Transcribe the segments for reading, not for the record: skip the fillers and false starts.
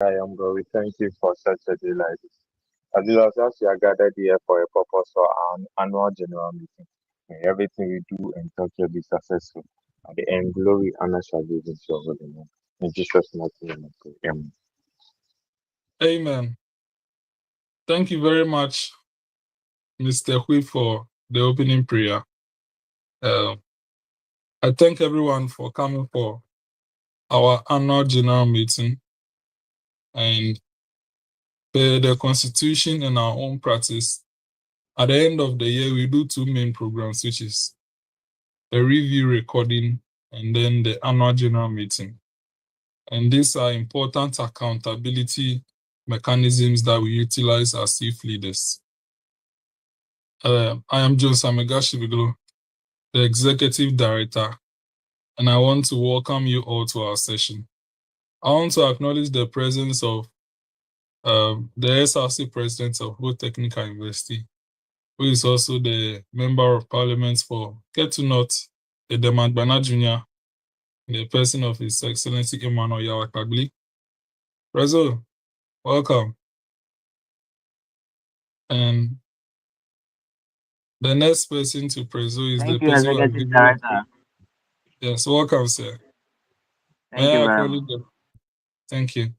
I am God. We thank you for such a day like this. As we are gathered here for a purpose for our annual general meeting, may everything we do and touch will be successful. At the end, glory, honor shall be given to your holy name. In Jesus' mighty name, I pray. Amen. Amen. Thank you very much, Mr. Hui, for the opening prayer. I thank everyone for coming for our annual general meeting. And per the Constitution and our own practice, at the end of the year, we do two main programs, which is the review recording and then the annual general meeting. And these are important accountability mechanisms that we utilize as youth leaders. I am Amegashie-Viglo, the Executive Director, and I want to welcome you all to our session. I want to acknowledge the presence of the SRC President of Ho Technical University, who is also the Member of Parliament for Ketu North, Edemagbana Jr., in the person of His Excellency Emmanuel Yawakagli. Prezo, welcome. And the next person to Prezo is Thank the you, person who has Executive given Director. Yes, welcome, sir. Thank you very much. Thank you.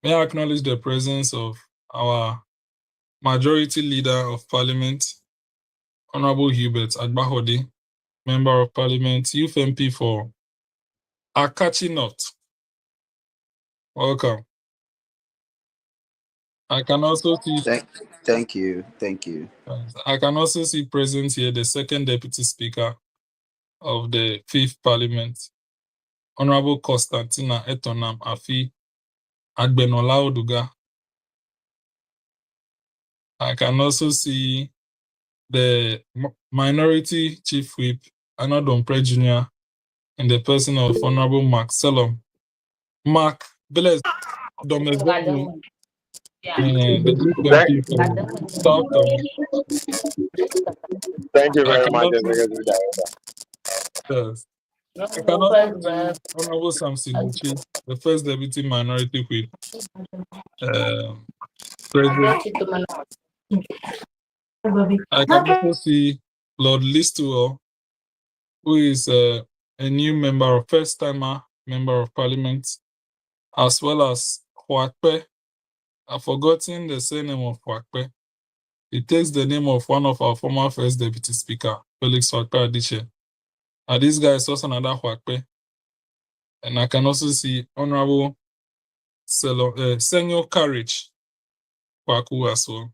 May I acknowledge the presence of our Majority Leader of Parliament, Honorable Hubert Agbahodi, Member of Parliament, Youth MP for Akachi North. Welcome. I can also see. Thank you. I can also see present here the second Deputy Speaker of the Fifth Parliament, Honorable Constantina Etonam Afi Agbenola Oduga. I can also see the Minority Chief Whip, Anadompre Jr., in the person of Honorable Mark Selom. Mark, bless Domezoni. The Youth MP from Southern. Thank you very much, Executive Director. Yes. I can also see Honorable Samson Uchi, the first Deputy Minority Whip. President. I can also see Lord Listuel, who is a new member, first-timer member of Parliament, as well as Huakpe. I've forgotten the surname of Huakpe. It takes the name of one of our former first deputy speaker, Felix Huakpe Adiche. And this guy is also another Huakpe. And I can also see Honorable Senor Courage Kwaku as well.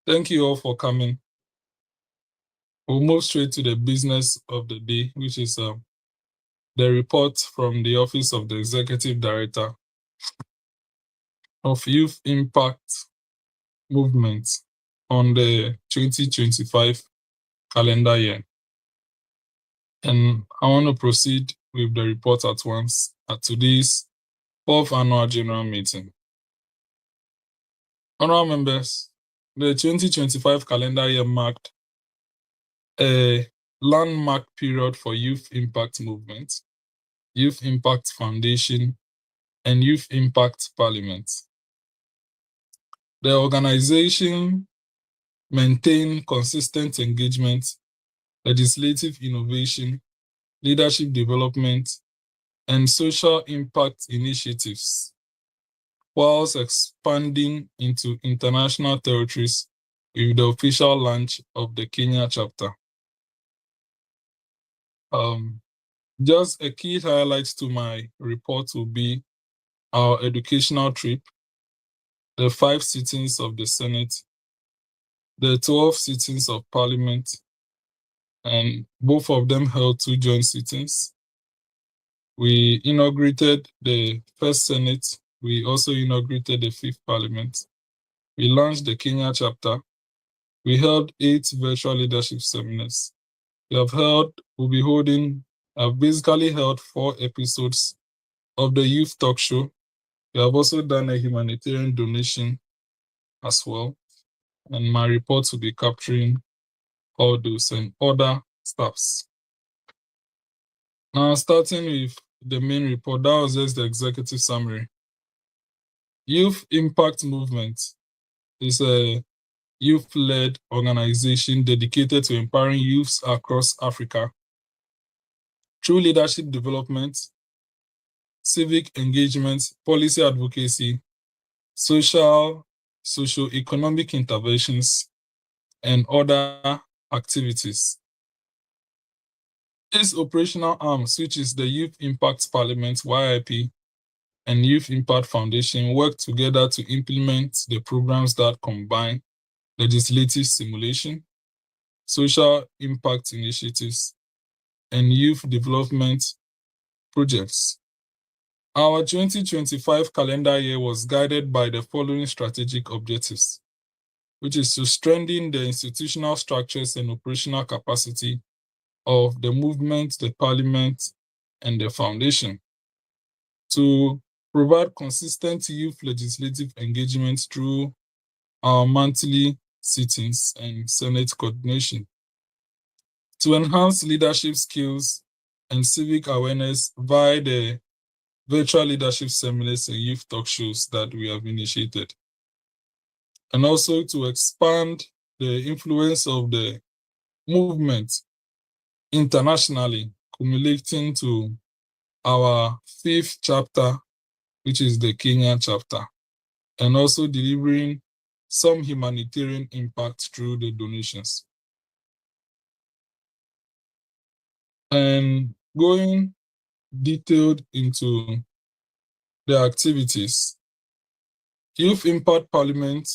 Thank you all for coming. We'll move straight to the business of the day, which is the report from the Office of the Executive Director of Youth Impact Movement on the 2025 calendar year. And I want to proceed with the report at once at today's 4th Annual General Meeting. Honorable members, the 2025 calendar year marked a landmark period for Youth Impact Movement, Youth Impact Foundation, and Youth Impact Parliament. The organization maintained consistent engagement, legislative innovation, leadership development, and social impact initiatives, whilst expanding into international territories with the official launch of the Kenya chapter. Just a key highlight to my report will be our educational trip, the 5 sittings of the Senate, the 12 sittings of Parliament, and both of them held 2 joint sittings. We inaugurated the first Senate. We also inaugurated the 5th Parliament. We launched the Kenya chapter. We held 8 virtual leadership seminars. I've basically held 4 episodes of the youth talk show. We have also done a humanitarian donation as well. And my report will be capturing all those and other stuffs. Now, starting with the main report, that was just the executive summary. Youth Impact Movement is a youth-led organization dedicated to empowering youths across Africa through leadership development, civic engagement, policy advocacy, socio-economic interventions, and other activities. This operational arm, which is the Youth Impact Parliament, YIP, and Youth Impact Foundation, work together to implement the programs that combine legislative simulation, social impact initiatives, and youth development projects. Our 2025 calendar year was guided by the following strategic objectives, which is to strengthen the institutional structures and operational capacity of the movement, the parliament, and the foundation, to provide consistent youth legislative engagement through our monthly sittings and Senate coordination, to enhance leadership skills and civic awareness via the virtual leadership seminars and youth talk shows that we have initiated, and also to expand the influence of the movement internationally, culminating to our 5th chapter, which is the Kenya chapter, and also delivering some humanitarian impact through the donations. And going detailed into the activities, Youth Impact Parliament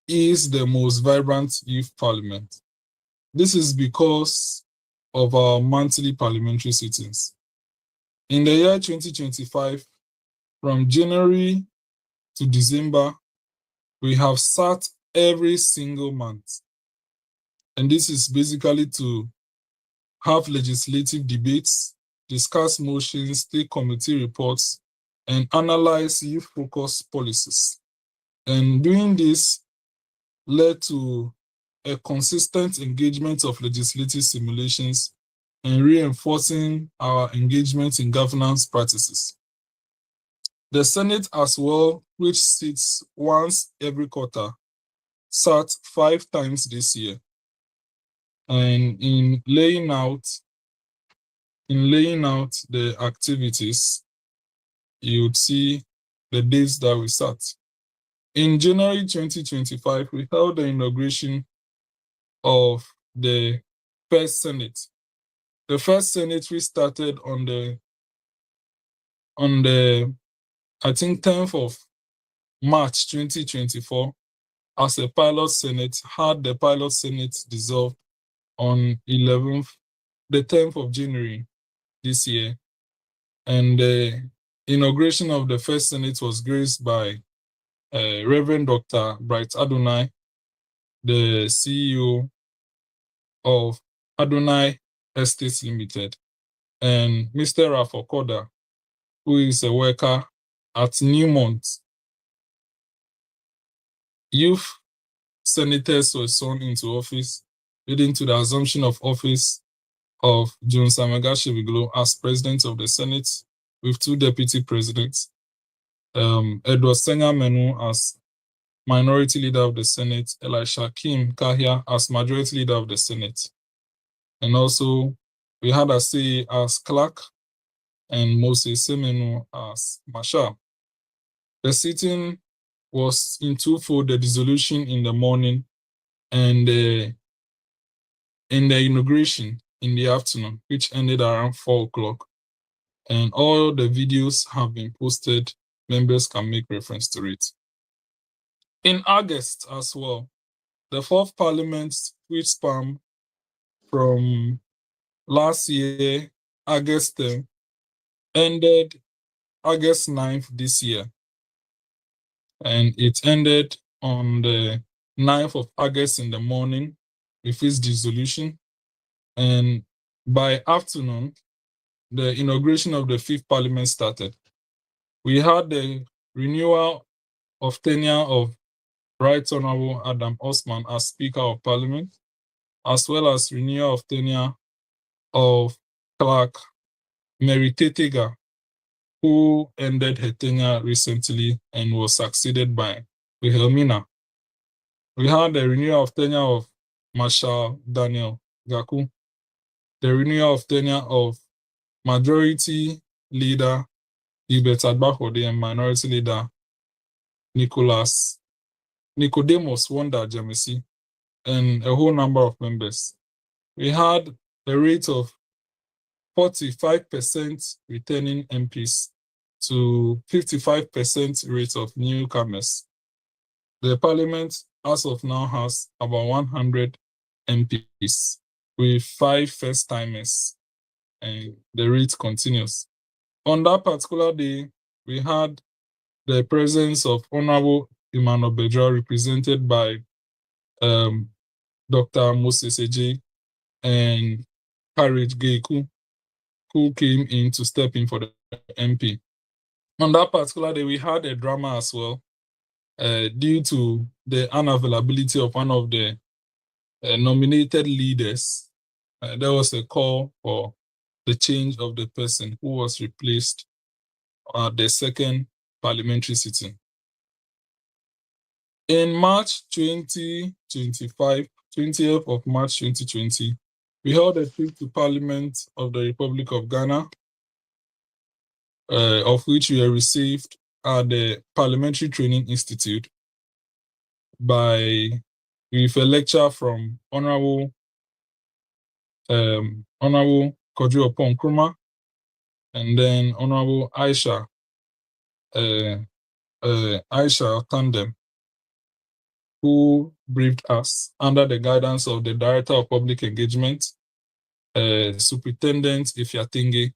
is the most vibrant youth parliament. This is because of our monthly parliamentary sittings. In the year 2025, from January to December, we have sat every single month. And this is basically to have legislative debates, discuss motions, take committee reports, and analyze youth-focused policies. And doing this led to a consistent engagement of legislative simulations and reinforcing our engagement in governance practices. The Senate as well, which sits once every quarter, sat 5 times this year. And in laying out the activities, you would see the days that we sat. In January 2025, we held the inauguration of the first Senate. The first Senate we started on the I think 10th of March 2024 as a pilot Senate, had the pilot Senate dissolved on the 10th of January this year. And the inauguration of the first Senate was graced by Reverend Dr. Bright Adonai, the CEO of Adonai Estates Limited, and Mr. Rafa Koda, who is a worker at Newmont. Youth senators were sworn into office, leading to the assumption of office of Jones Amegashie-Viglo as president of the Senate, with 2 deputy presidents, Edward Senga Menu as minority leader of the Senate, Elisha Kim Kahia as majority leader of the Senate. And also, we had Asei as clerk and Moses Semenu as marshal. The sitting was in twofold: the dissolution in the morning and the inauguration in the afternoon, which ended around 4 o'clock. And all the videos have been posted. Members can make reference to it. In August as well, the 4th Parliament, which spanned from last year, August, ended August 9th this year. And it ended on the 9th of August in the morning with its dissolution. And by afternoon, the inauguration of the 5th Parliament started. We had the renewal of tenure of Right Honorable Adam Osman as Speaker of Parliament, as well as renewal of tenure of Clerk Mary Tetega who ended her tenure recently and was succeeded by Wilhelmina. We had the renewal of tenure of Marshal Daniel Gaku, the renewal of tenure of Majority Leader Hubert Agbakode and Minority Leader Nicodemus Wonder Jamesi, and a whole number of members. We had a rate of 45% returning MPs to 55% rate of newcomers. The parliament, as of now, has about 100 MPs with 5 first-timers, and the rate continues. On that particular day, we had the presence of Honorable Emmanuel Bedra, represented by Dr. Moses Eje and Courage Geiku, who came in to step in for the MP. On that particular day, we had a drama as well, due to the unavailability of one of the nominated leaders. There was a call for the change of the person who was replaced at the second parliamentary sitting. In March 2025, 20th of March 2020, we held a trip to Parliament of the Republic of Ghana, of which we were received at the Parliamentary Training Institute with a lecture from Honorable Kojo Opon Nkrumah, and then Honorable Aisha Tandem, who briefed us under the guidance of the Director of Public Engagement, Superintendent Ifyatinge.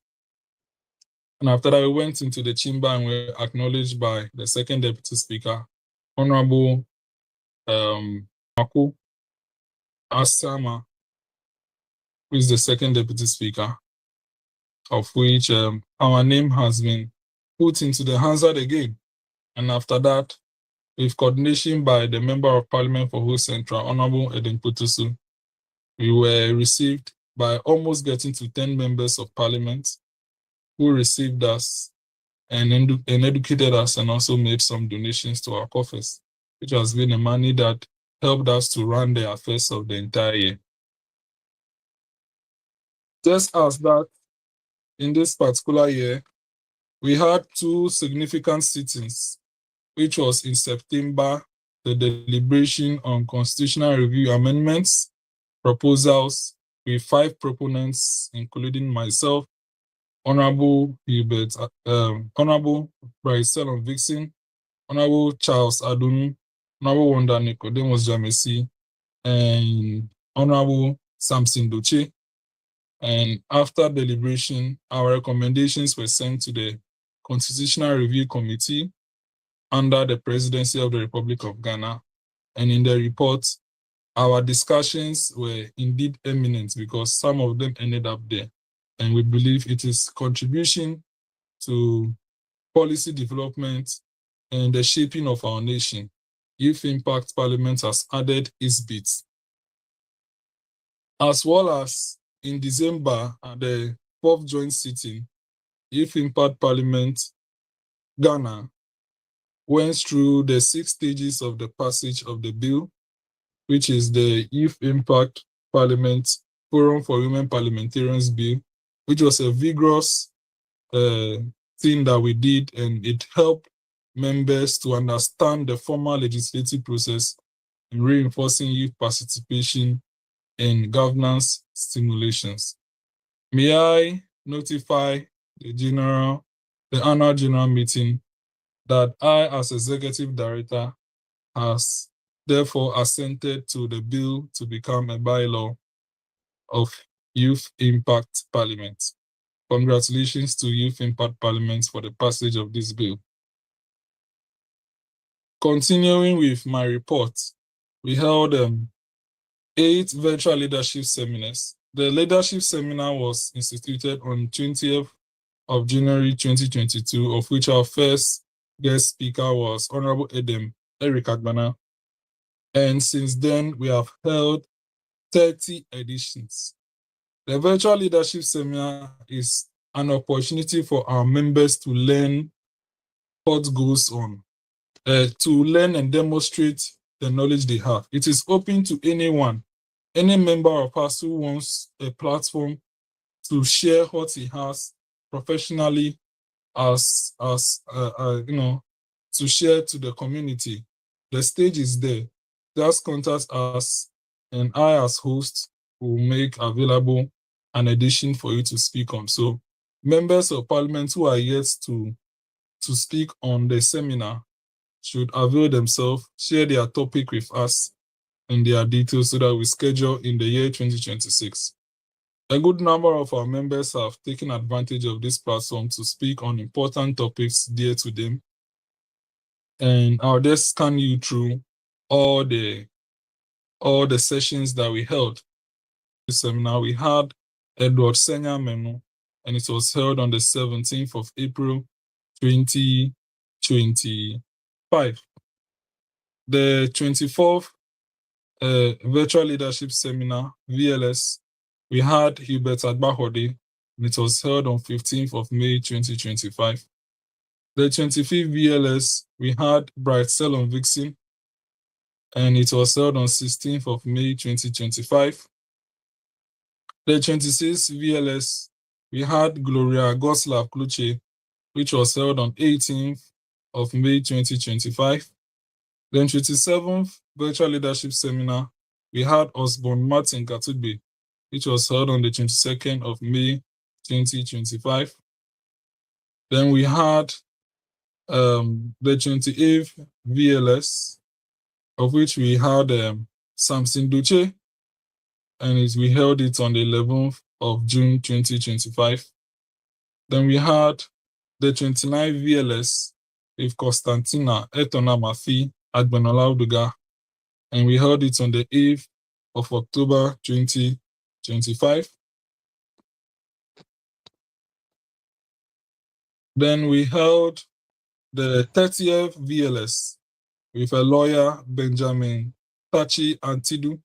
And after that, we went into the chamber and were acknowledged by the second Deputy Speaker, Honorable Maku Asama, who is the second Deputy Speaker, of which our name has been put into the Hansard again. And after that, with coordination by the Member of Parliament for Who Central, Honorable Eden Putusu, we were received by almost getting to 10 members of Parliament who received us and educated us, and also made some donations to our coffers, which has been the money that helped us to run the affairs of the entire year. Just as that, in this particular year, we had 2 significant sittings, which was in September, the deliberation on constitutional review amendments, proposals with 5 proponents, including myself, Honorable Hubert, Honorable Brycel Vixen, Honorable Charles Adunu, Honorable Wanda Nicodemus Jamesi, and Honorable Samson Doche. And after deliberation, our recommendations were sent to the Constitutional Review Committee under the Presidency of the Republic of Ghana. And in the report, our discussions were indeed eminent because some of them ended up there. And we believe it is contribution to policy development and the shaping of our nation. Youth Impact Parliament has added its bits. As well as in December, at the 4th joint sitting, Youth Impact Parliament Ghana went through the 6 stages of the passage of the bill, which is the Youth Impact Parliament Forum for Women Parliamentarians Bill, which was a vigorous thing that we did, and it helped members to understand the formal legislative process in reinforcing youth participation in governance stimulations. May I notify the annual general meeting that I, as executive director, has therefore assented to the bill to become a bylaw of Youth Impact Parliament. Congratulations to Youth Impact Parliament for the passage of this bill. Continuing with my report, we held 8 virtual leadership seminars. The leadership seminar was instituted on 20th of January 2022, of which our first guest speaker was Honorable Eric Agbana. And since then, we have held 30 editions. The virtual leadership seminar is an opportunity for our members to learn what goes on, to learn and demonstrate the knowledge they have. It is open to anyone, any member of us who wants a platform to share what he has professionally, as to share to the community. The stage is there. Just contact us, and I, as host, will make available an edition for you to speak on. So, members of parliament who are yet to speak on the seminar should avail themselves, share their topic with us and their details so that we schedule in the year 2026. A good number of our members have taken advantage of this platform to speak on important topics dear to them. And I'll just scan you through all the sessions that we held. This seminar, we had Edward Senya Menu, and it was held on the 17th of April, 2025. The 24th Virtual Leadership Seminar, VLS, we had Hubert Agbahode, and it was held on 15th of May, 2025. The 25th VLS, we had Bright Selon Vixen, and it was held on 16th of May, 2025. The 26th VLS, we had Gloria Goslav Kluche, which was held on 18th of May, 2025. The 27th Virtual Leadership Seminar, we had Osborne Martin Katugbe, which was held on the 22nd of May, 2025. Then we had the 28th VLS, of which we had Samson Duce, and we held it on the 11th of June, 2025. Then we had the 29th VLS with Constantina Etona Mafi Agbenola Uduga, and we held it on the 8th of October, 2025. Then we held the 30th VLS with a lawyer, Benjamin Tachi Antidu,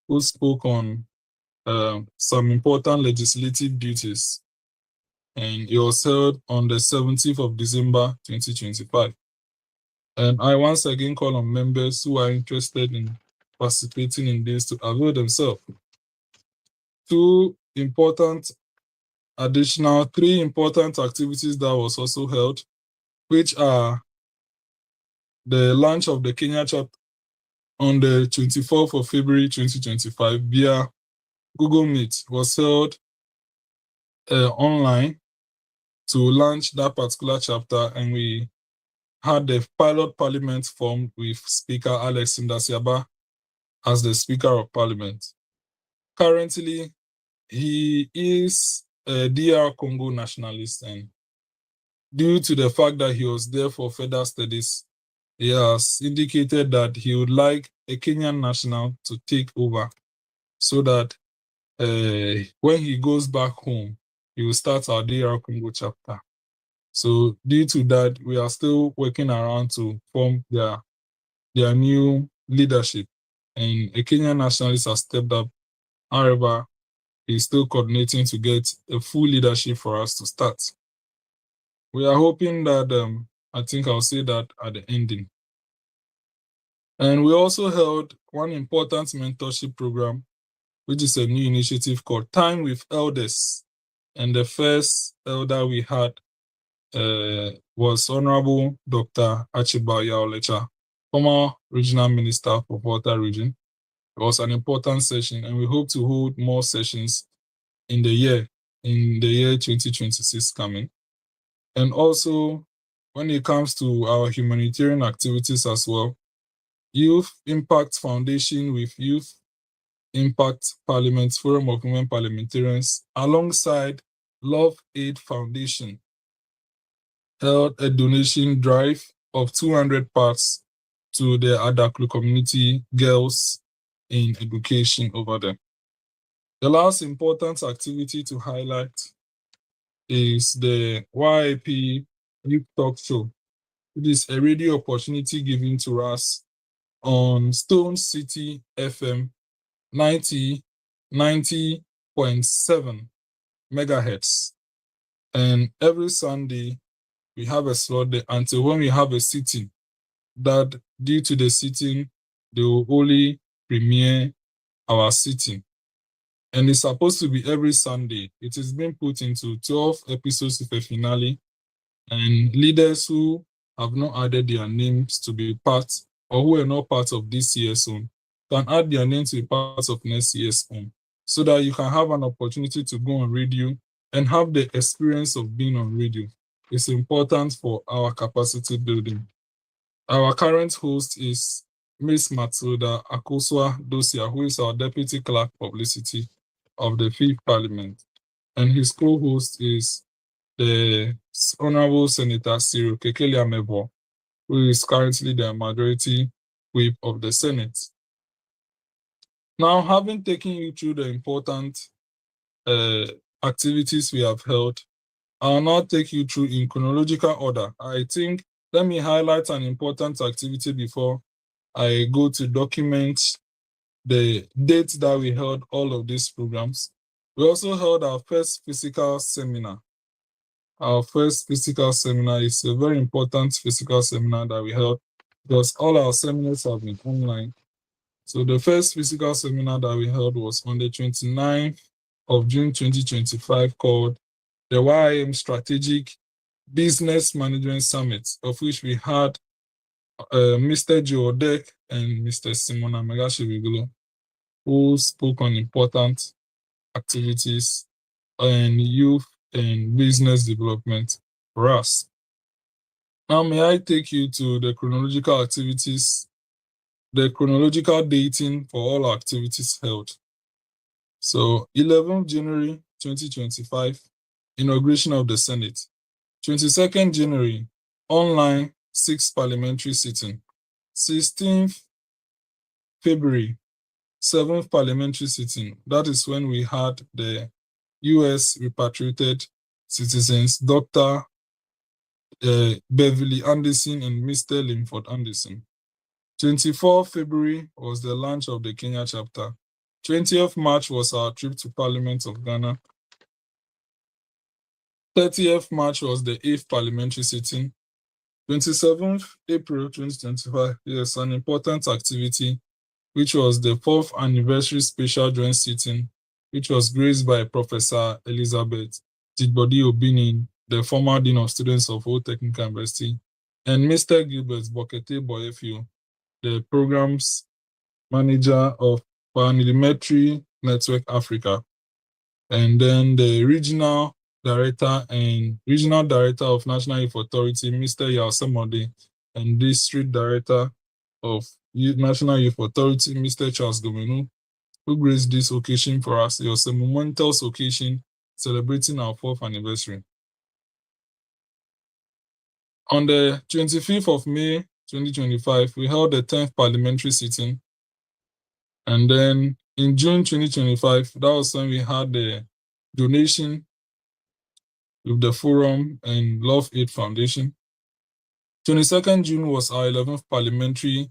who spoke on some important legislative duties. And it was held on the 17th of December, 2025. And I once again call on members who are interested in participating in this to avail themselves. Three important activities that was also held, which are the launch of the Kenya chapter on the 24th of February 2025 via Google Meet, was held online to launch that particular chapter, and we had the pilot parliament formed with Speaker Alex Ndasiaba as the Speaker of Parliament. Currently, he is a DR Congo nationalist, and due to the fact that he was there for further studies, he has indicated that he would like a Kenyan national to take over so that when he goes back home, he will start our DR Congo chapter. So due to that, we are still working around to form their new leadership. And a Kenyan nationalist has stepped up. However, he's still coordinating to get a full leadership for us to start. We are hoping that, I think I'll say that at the ending. And we also held one important mentorship program, which is a new initiative called Time with Elders. And the first elder we had was Honorable Dr. Archibald Yaolecha, former Regional Minister for Volta Region. It was an important session, and we hope to hold more sessions in the year 2026 coming. And also, when it comes to our humanitarian activities as well, Youth Impact Foundation with Youth Impact Parliament Forum of Women Parliamentarians, alongside Love Aid Foundation, held a donation drive of 200 parts to the Adaklu community girls in education over there. The last important activity to highlight is the YIP Youth Talk Show. It is a radio opportunity given to us on Stone City FM 90.7 megahertz. And every Sunday, we have a slot there until when we have a sitting, that due to the sitting, they will only premiere our sitting. And it's supposed to be every Sunday. It is being put into 12 episodes with a finale. And leaders who have not added their names to be part, or who are not part of this year's own, can add their name to be part of next year's own, so that you can have an opportunity to go on radio and have the experience of being on radio. It's important for our capacity building. Our current host is Miss Matilda Akosua Dosia, who is our Deputy Clerk Publicity of the Fifth Parliament. And his co-host is the Honorable Senator Cyril Kekele Amebo, who is currently the Majority Whip of the Senate. Now, having taken you through the important activities we have held, I'll now take you through in chronological order. I think, let me highlight an important activity before I go to document the dates that we held all of these programs. We also held our first physical seminar. Our first physical seminar is a very important physical seminar that we held, because all our seminars have been online. So the first physical seminar that we held was on the 29th of June 2025, called the YIM Strategic Business Management Summit, of which we had Mr. Joe Odek and Mr. Simon Amegashie-Viglo, who spoke on important activities and youth and business development for us. Now, may I take you to the chronological activities, the chronological dating for all activities held. So, 11th January 2025, inauguration of the Senate. 22nd January, online 6th parliamentary sitting. 16th February, 7th parliamentary sitting. That is when we had the US repatriated citizens, Dr. Beverly Anderson and Mr. Linford Anderson. 24th February was the launch of the Kenya chapter. 20th March was our trip to Parliament of Ghana. 30th March was the 8th parliamentary sitting. 27th April 2025, yes, an important activity, which was the 4th anniversary special joint sitting, which was graced by Professor Elizabeth Tidbodi Obinin, the former Dean of Students of Old Technical University, and Mr. Gilbert Bokete Boyefio, the Programs Manager of Paramilitary Network Africa, and then the Regional Director of National Youth Authority, Mr. Yaosemode, and District Director of National Youth Authority, Mr. Charles Gomenu, who graced this occasion for us. It was a momentous occasion celebrating our 4th anniversary. On the 25th of May 2025, we held the 10th parliamentary sitting. And then in June 2025, that was when we had the donation with the Forum and Love Aid Foundation. 22nd June was our 11th parliamentary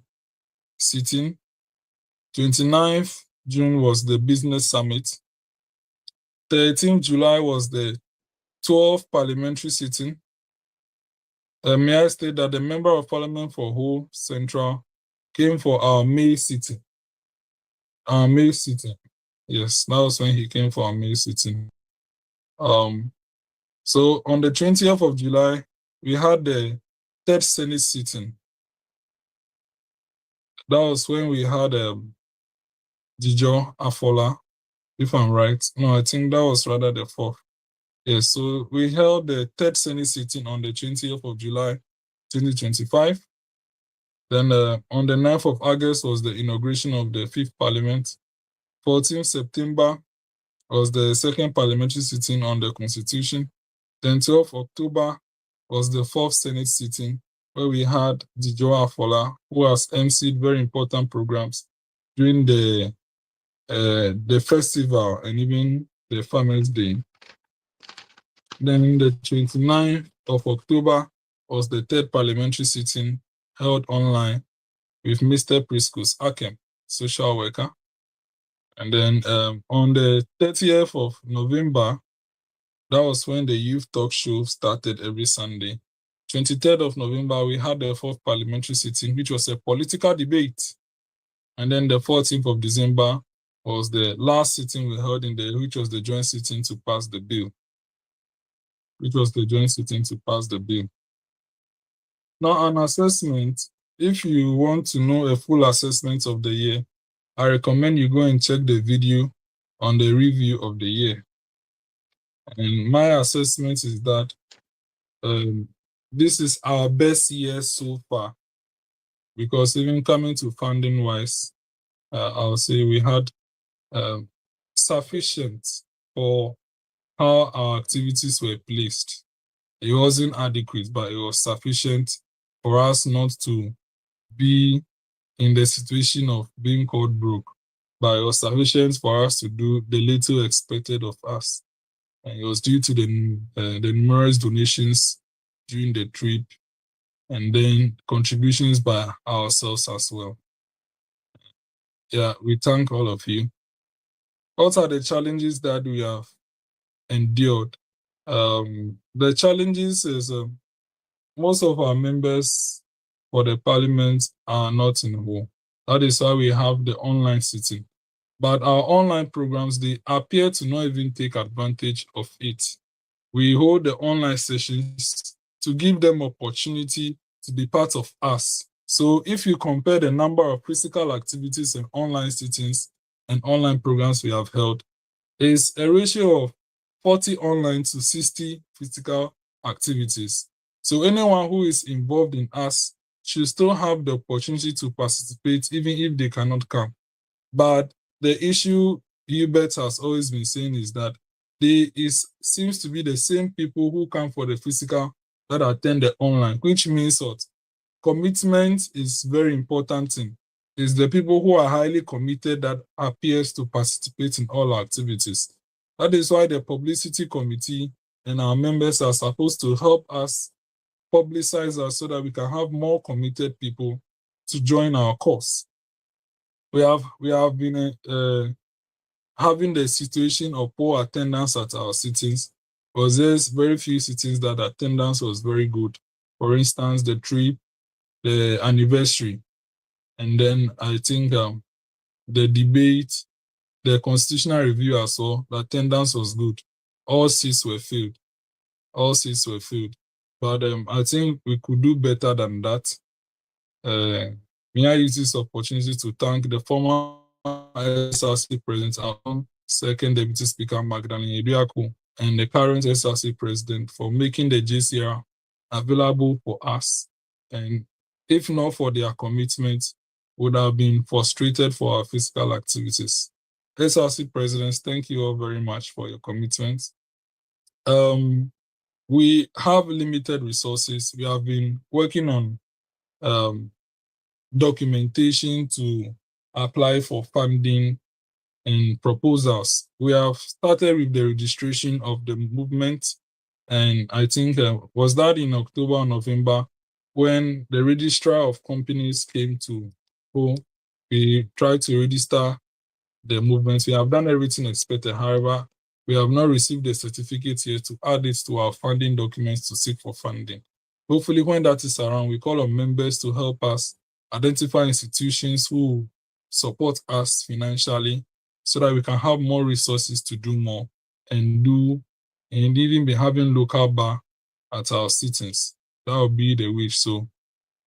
sitting. 29th June was the Business Summit. 13th July was the 12th parliamentary sitting. May I state that the Member of Parliament for Ho Central came for our May sitting. Our May sitting. Yes, that was when he came for our May sitting. So on the 20th of July, we had the 3rd Senate sitting. That was when we had Dijo Afola, if I'm right. No, I think that was rather the 4th. Yes, so we held the 3rd Senate sitting on the 20th of July, 2025. Then on the 9th of August was the inauguration of the 5th Parliament. 14th September was the 2nd parliamentary sitting on the Constitution. Then 12th October was the 4th Senate sitting, where we had Dijo Afola, who has emceed very important programs during the festival and even the Farmers' Day. Then the 29th of October was the 3rd parliamentary sitting held online with Mr. Priscus Akem, social worker. And then on the 30th of November, That was when the youth talk show started every Sunday. 23rd of November, we had the fourth parliamentary sitting, which was a political debate. And then the 14th of December was the last sitting we held which was the joint sitting to pass the bill. Now, an assessment, if you want to know a full assessment of the year, I recommend you go and check the video on the review of the year. And my assessment is that this is our best year so far, because even coming to funding wise, I'll say we had sufficient for how our activities were placed. It wasn't adequate, but it was sufficient for us not to be in the situation of being called broke, but it was sufficient for us to do the little expected of us. And it was due to the numerous donations during the trip, and then contributions by ourselves as well. Yeah, we thank all of you. What are the challenges that we have endured? The challenges is most of our members for the parliament are not in Ho. That is why we have the online sitting. But our online programs, they appear to not even take advantage of it. We hold the online sessions to give them opportunity to be part of us. So if you compare the number of physical activities and online sittings and online programs we have held, it's a ratio of 40 online to 60 physical activities. So anyone who is involved in us should still have the opportunity to participate even if they cannot come. But the issue Hubert has always been saying is that seems to be the same people who come for the physical that attend the online, which means what? Commitment is very important thing. It's the people who are highly committed that appears to participate in all activities. That is why the publicity committee and our members are supposed to help us publicize us so that we can have more committed people to join our cause. We have been having the situation of poor attendance at our sittings, because there's very few sittings that attendance was very good. For instance, the trip, the anniversary, and then I think the debate, the constitutional review as well, the attendance was good. All seats were filled. But I think we could do better than that. May I use this opportunity to thank the former SRC President, our second Deputy Speaker, Magdalene Eduaku, and the current SRC President for making the JCR available for us. And if not for their commitment, would have been frustrated for our physical activities. SRC Presidents, thank you all very much for your commitment. We have limited resources. We have been working on documentation to apply for funding and proposals. We have started with the registration of the movement, and I think was that in October or November when the registrar of companies came to Ho. We tried to register the movement. We have done everything expected. However, we have not received the certificate yet to add it to our funding documents to seek for funding. Hopefully, when that is around, we call on members to help us identify institutions who support us financially so that we can have more resources to do more and even be having local bar at our sittings. That will be the wish. So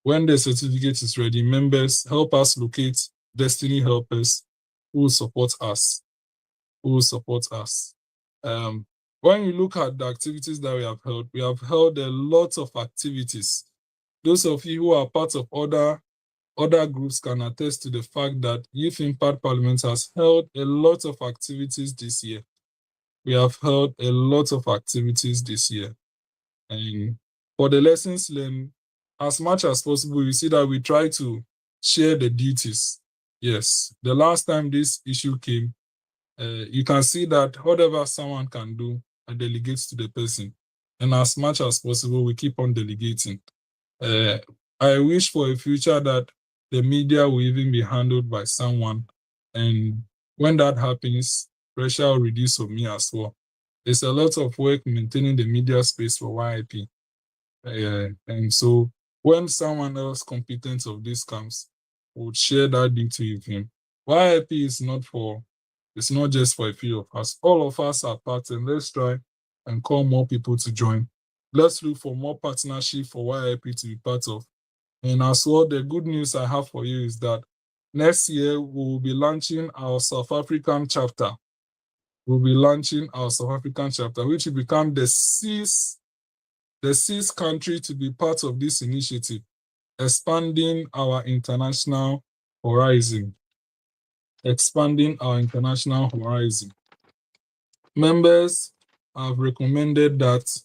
when the certificate is ready, members help us locate destiny helpers who will support us. When you look at the activities that we have held a lot of activities. Those of you who are part of other groups can attest to the fact that Youth Impact Parliament has held a lot of activities this year. We have held a lot of activities this year. And for the lessons learned, as much as possible, you see that we try to share the duties. Yes, the last time this issue came, you can see that whatever someone can do, I delegate to the person. And as much as possible, we keep on delegating. I wish for a future that the media will even be handled by someone. And when that happens, pressure will reduce on me as well. There's a lot of work maintaining the media space for YIP. And so when someone else competent of this comes, would share that duty with him. YIP is it's not just for a few of us. All of us are part, and let's try and call more people to join. Let's look for more partnership for YIP to be part of. And as well, the good news I have for you is that next year we will be launching our South African chapter. We'll be launching our South African chapter, which will become the sixth country to be part of this initiative, expanding our international horizon. Members have recommended that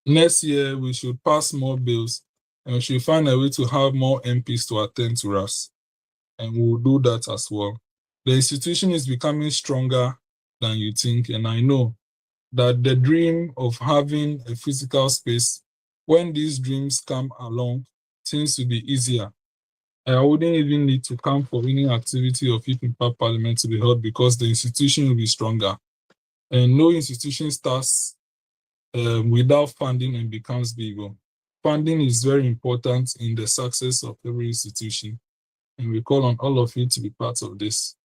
next year we should pass more bills and we should find a way to have more MPs to attend to us. And we'll do that as well. The institution is becoming stronger than you think, and I know that the dream of having a physical space, when these dreams come along, seems to be easier. I wouldn't even need to come for any activity of YIP Parliament to be held because the institution will be stronger. And no institution starts without funding and becomes bigger. Funding is very important in the success of every institution, and we call on all of you to be part of this.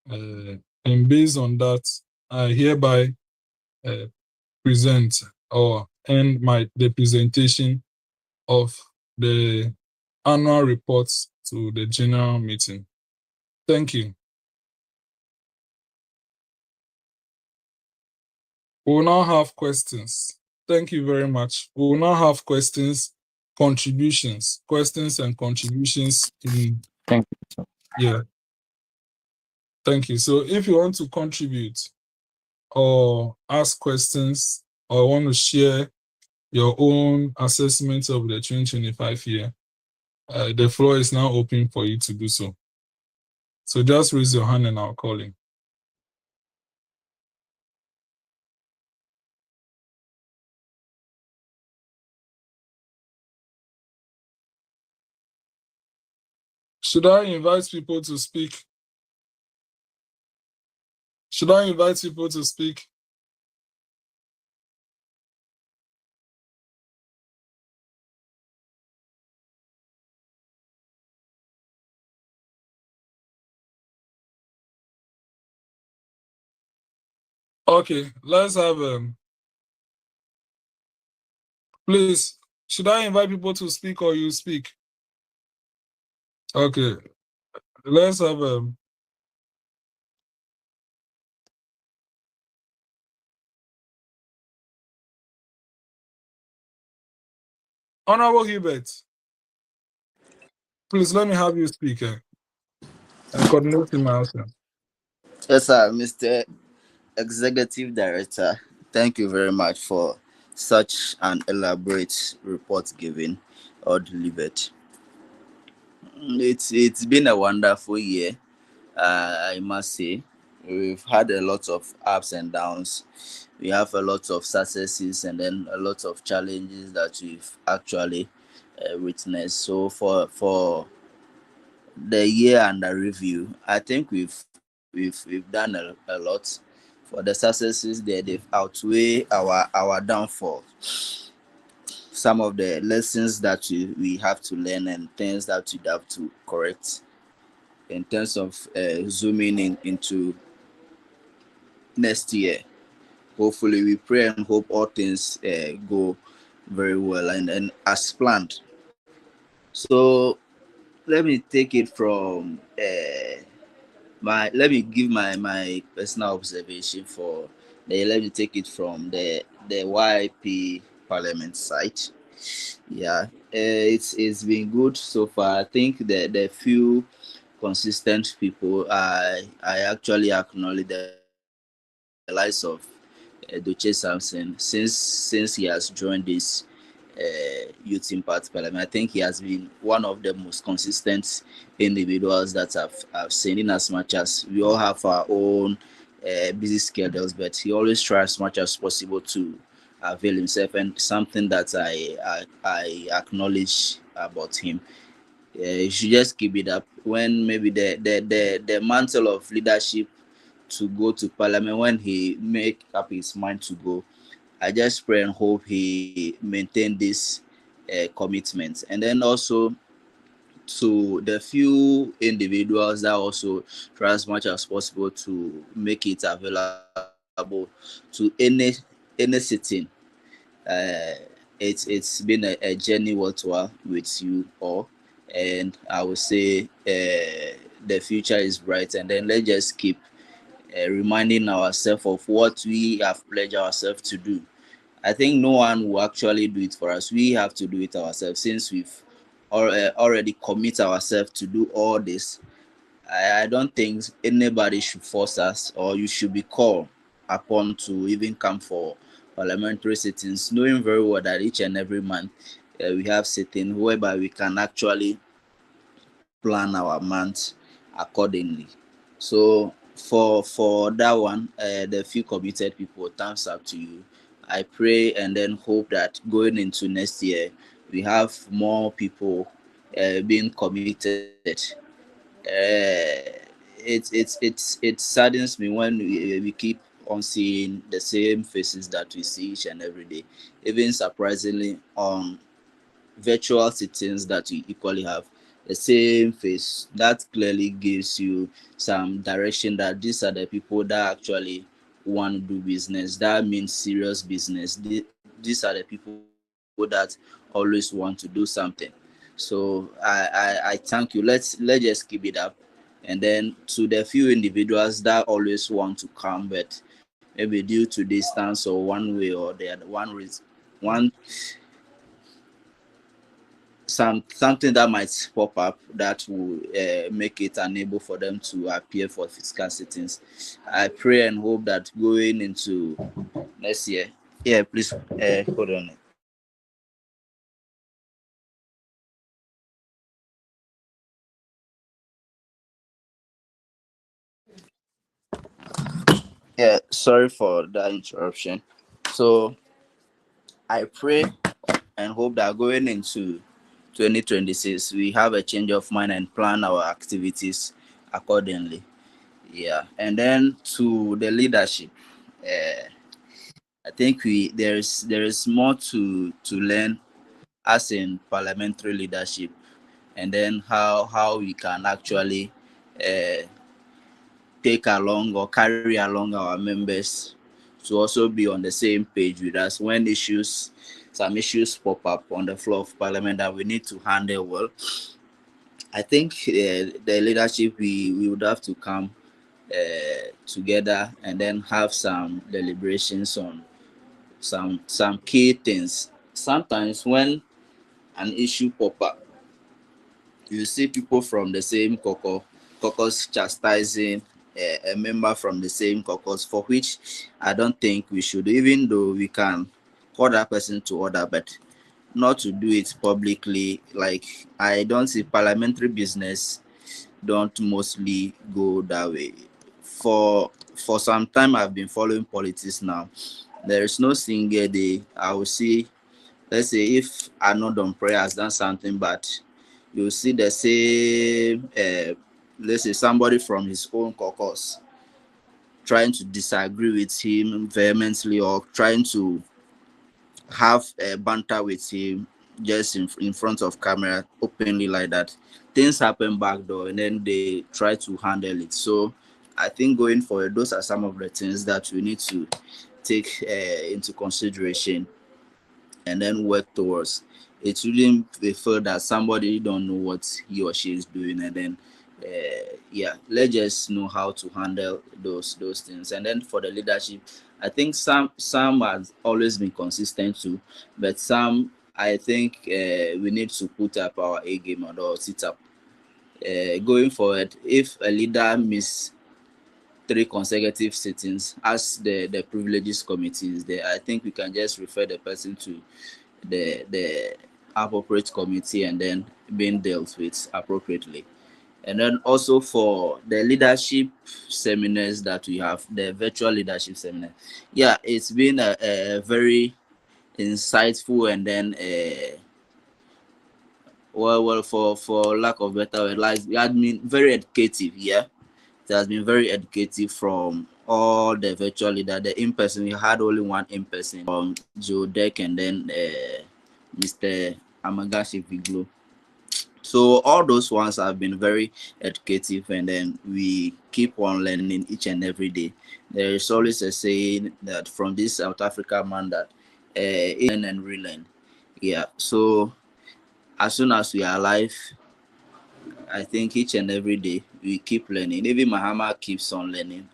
And based on that, I hereby present or end the presentation of the annual reports to the general meeting. Thank you. We will now have questions. Thank you very much. We will now have questions and contributions in. Thank you. Yeah. Thank you. So if you want to contribute or ask questions or want to share your own assessment of the 2025 year, the floor is now open for you to do so. So just raise your hand and I'll call you. Should I invite people to speak? Okay, let's have please, should I invite people to speak or you speak? Okay, let's have Honorable Hubert. Please let me have you speak and coordinate in my absence. Yes, sir, Mr. Executive Director. Thank you very much for such an elaborate report given or delivered. It's been a wonderful year, I must say. We've had a lot of ups and downs. We have a lot of successes and then a lot of challenges that we've actually witnessed. So for the year under review, I think we've done a lot. For the successes there, they've outweighed our downfall. Some of the lessons that we have to learn and things that we have to correct in terms of zooming into next year. Hopefully, we pray and hope all things go very well and as planned. So let me take it from let me give my personal observation for let me take it from the YIP Parliament site. Yeah, it's been good so far. I think the few consistent people I actually acknowledge the likes of Doche Samson since he has joined this Youth Impact Parliament. I think he has been one of the most consistent individuals that I've seen, in as much as we all have our own busy schedules, but he always tries as much as possible to avail himself, and something that I acknowledge about him. You should just keep it up. When maybe the mantle of leadership to go to Parliament, when he make up his mind to go, I just pray and hope he maintain this commitment. And then also to the few individuals that also try as much as possible to make it available to any sitting. Uh, it's been a journey worthwhile with you all, and I would say the future is bright. And then let's just keep reminding ourselves of what we have pledged ourselves to do. I think no one will actually do it for us. We have to do it ourselves, since we've already commit ourselves to do all this. I don't think anybody should force us, or you should be called upon to even come for parliamentary sittings, knowing very well that each and every month we have sitting whereby we can actually plan our month accordingly. So for that one, the few committed people, thumbs up to you. I pray and then hope that going into next year, we have more people being committed. It saddens me when we keep on seeing the same faces that we see each and every day, even surprisingly on virtual sittings that we equally have the same face. That clearly gives you some direction that these are the people that actually want to do business. That means serious business. These are the people that always want to do something. So I thank you. Let's just keep it up. And then to the few individuals that always want to come, but maybe due to distance or one way or the other, one reason, one something that might pop up that will make it unable for them to appear for physical sittings. I pray and hope that going into next year, yeah, please hold on. Yeah, sorry for that interruption. So I pray and hope that going into 2026, we have a change of mind and plan our activities accordingly. Yeah, and then to the leadership, I think there is more to learn as in parliamentary leadership, and then how we can actually uh, take along or carry along our members to also be on the same page with us when some issues pop up on the floor of parliament that we need to handle well. I think the leadership we would have to come together and then have some deliberations on some key things. Sometimes when an issue pop up, you see people from the same caucus chastising a member from the same caucus, for which I don't think we should, even though we can call that person to order, but not to do it publicly. Like, I don't see parliamentary business don't mostly go that way. For some time I've been following politics now. There is no single day I will see, let's say if Arnold Prayer has done something bad, you see the same let's say somebody from his own caucus trying to disagree with him vehemently, or trying to have a banter with him just in front of camera openly like that. Things happen back door and then they try to handle it. So I think going forward, those are some of the things that we need to take into consideration and then work towards. It shouldn't be felt that somebody don't know what he or she is doing, and then yeah, let's just know how to handle those things. And then for the leadership, I think some has always been consistent too, but some I think we need to put up our A game or sit up. Going forward, if a leader miss 3 consecutive sittings as the privileges committee is there, I think we can just refer the person to the appropriate committee and then being dealt with appropriately. And then also for the leadership seminars that we have, the virtual leadership seminar, yeah, it's been a very insightful and then well, for lack of better word, like I mean very educative. Yeah, It has been very educative from all the virtual leader. The in-person, we had only one in-person from Joe Deck and then Mr. Amegashie-Viglo. So all those ones have been very educative, and then we keep on learning each and every day. There is always a saying that from this South Africa man that learn and relearn. Yeah. So as soon as we are alive, I think each and every day we keep learning. Even Mahama keeps on learning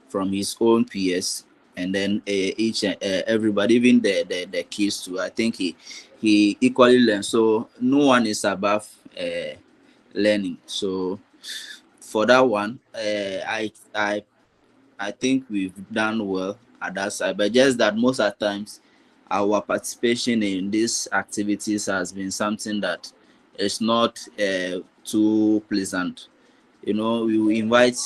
from his own peers, and then each and everybody, even the kids too. I think he equally learns. So no one is above learning. So for that one, I think we've done well at that side. But just that most of the times, our participation in these activities has been something that is not too pleasant. You know, we invite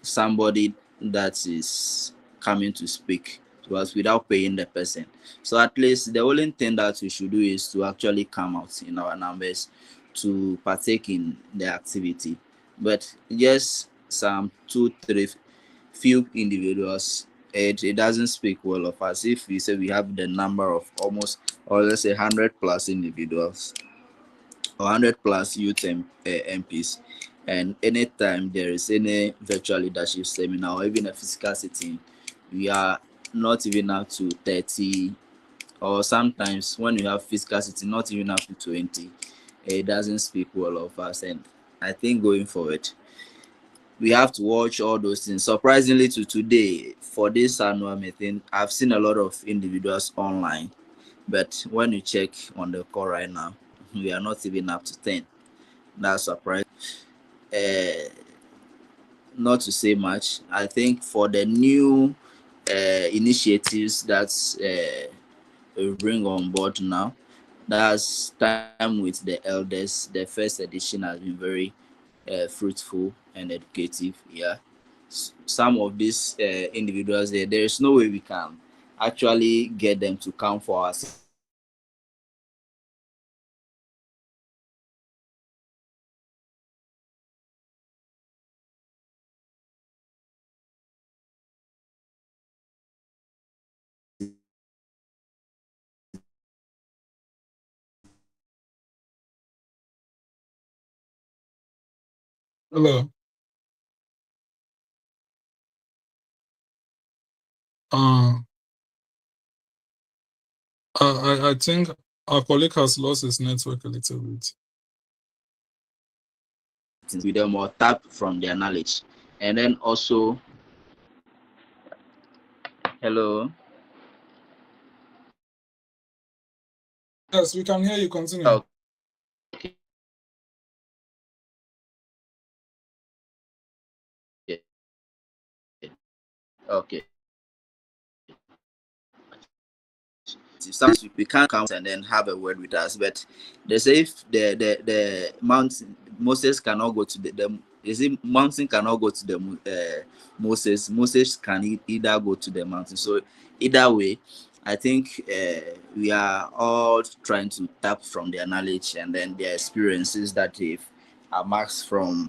somebody that is coming to speak to us without paying the person. So at least the only thing that we should do is to actually come out in our numbers to partake in the activity. But just some 2, 3 few individuals, it doesn't speak well of us. If we say we have the number of almost, or let's say 100 plus individuals, 100 plus youth MPs, and anytime there is any virtual leadership seminar or even a physical sitting, we are not even up to 30, or sometimes when you have physical sitting, not even up to 20. It doesn't speak well of us, and I think going forward, we have to watch all those things. Surprisingly, to today, for this annual meeting, I've seen a lot of individuals online, but when you check on the call right now, we are not even up to 10. That's surprising. Not to say much. I think for the new initiatives that's we bring on board now, that's time with the elders. The first edition has been very fruitful and educative. Yeah, some of these individuals there is no way we can actually get them to come for us. Hello. Uh, I think our colleague has lost his network a little bit. With them or tap from their knowledge, and then also, hello. Yes, we can hear you. Continue. Okay. Okay. Sometimes we can't come and then have a word with us, but they say if the mountain Moses cannot go to the is it mountain cannot go to the Moses can either go to the mountain. So either way, I think we are all trying to tap from their knowledge and then their experiences that they've amassed from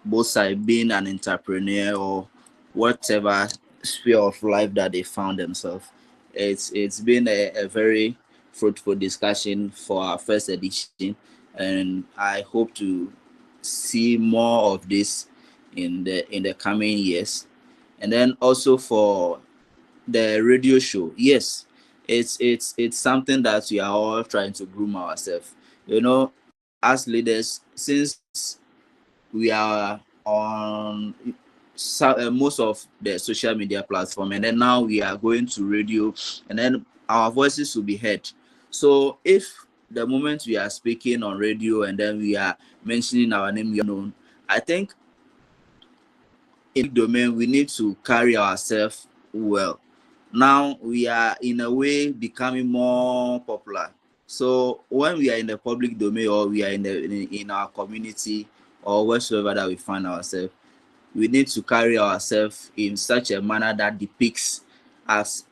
both sides, being an entrepreneur or whatever sphere of life that they found themselves. It's been a very fruitful discussion for our first edition, and I hope to see more of this in the coming years. And then also for the radio show, yes, it's something that we are all trying to groom ourselves. You know, as leaders, since we are on most of the social media platform, and then now we are going to radio, and then our voices will be heard. So if the moment we are speaking on radio and then we are mentioning our name, we are known, I think in the domain we need to carry ourselves well. Now we are in a way becoming more popular. So when we are in the public domain or we are in our community or wheresoever that we find ourselves, we need to carry ourselves in such a manner that depicts us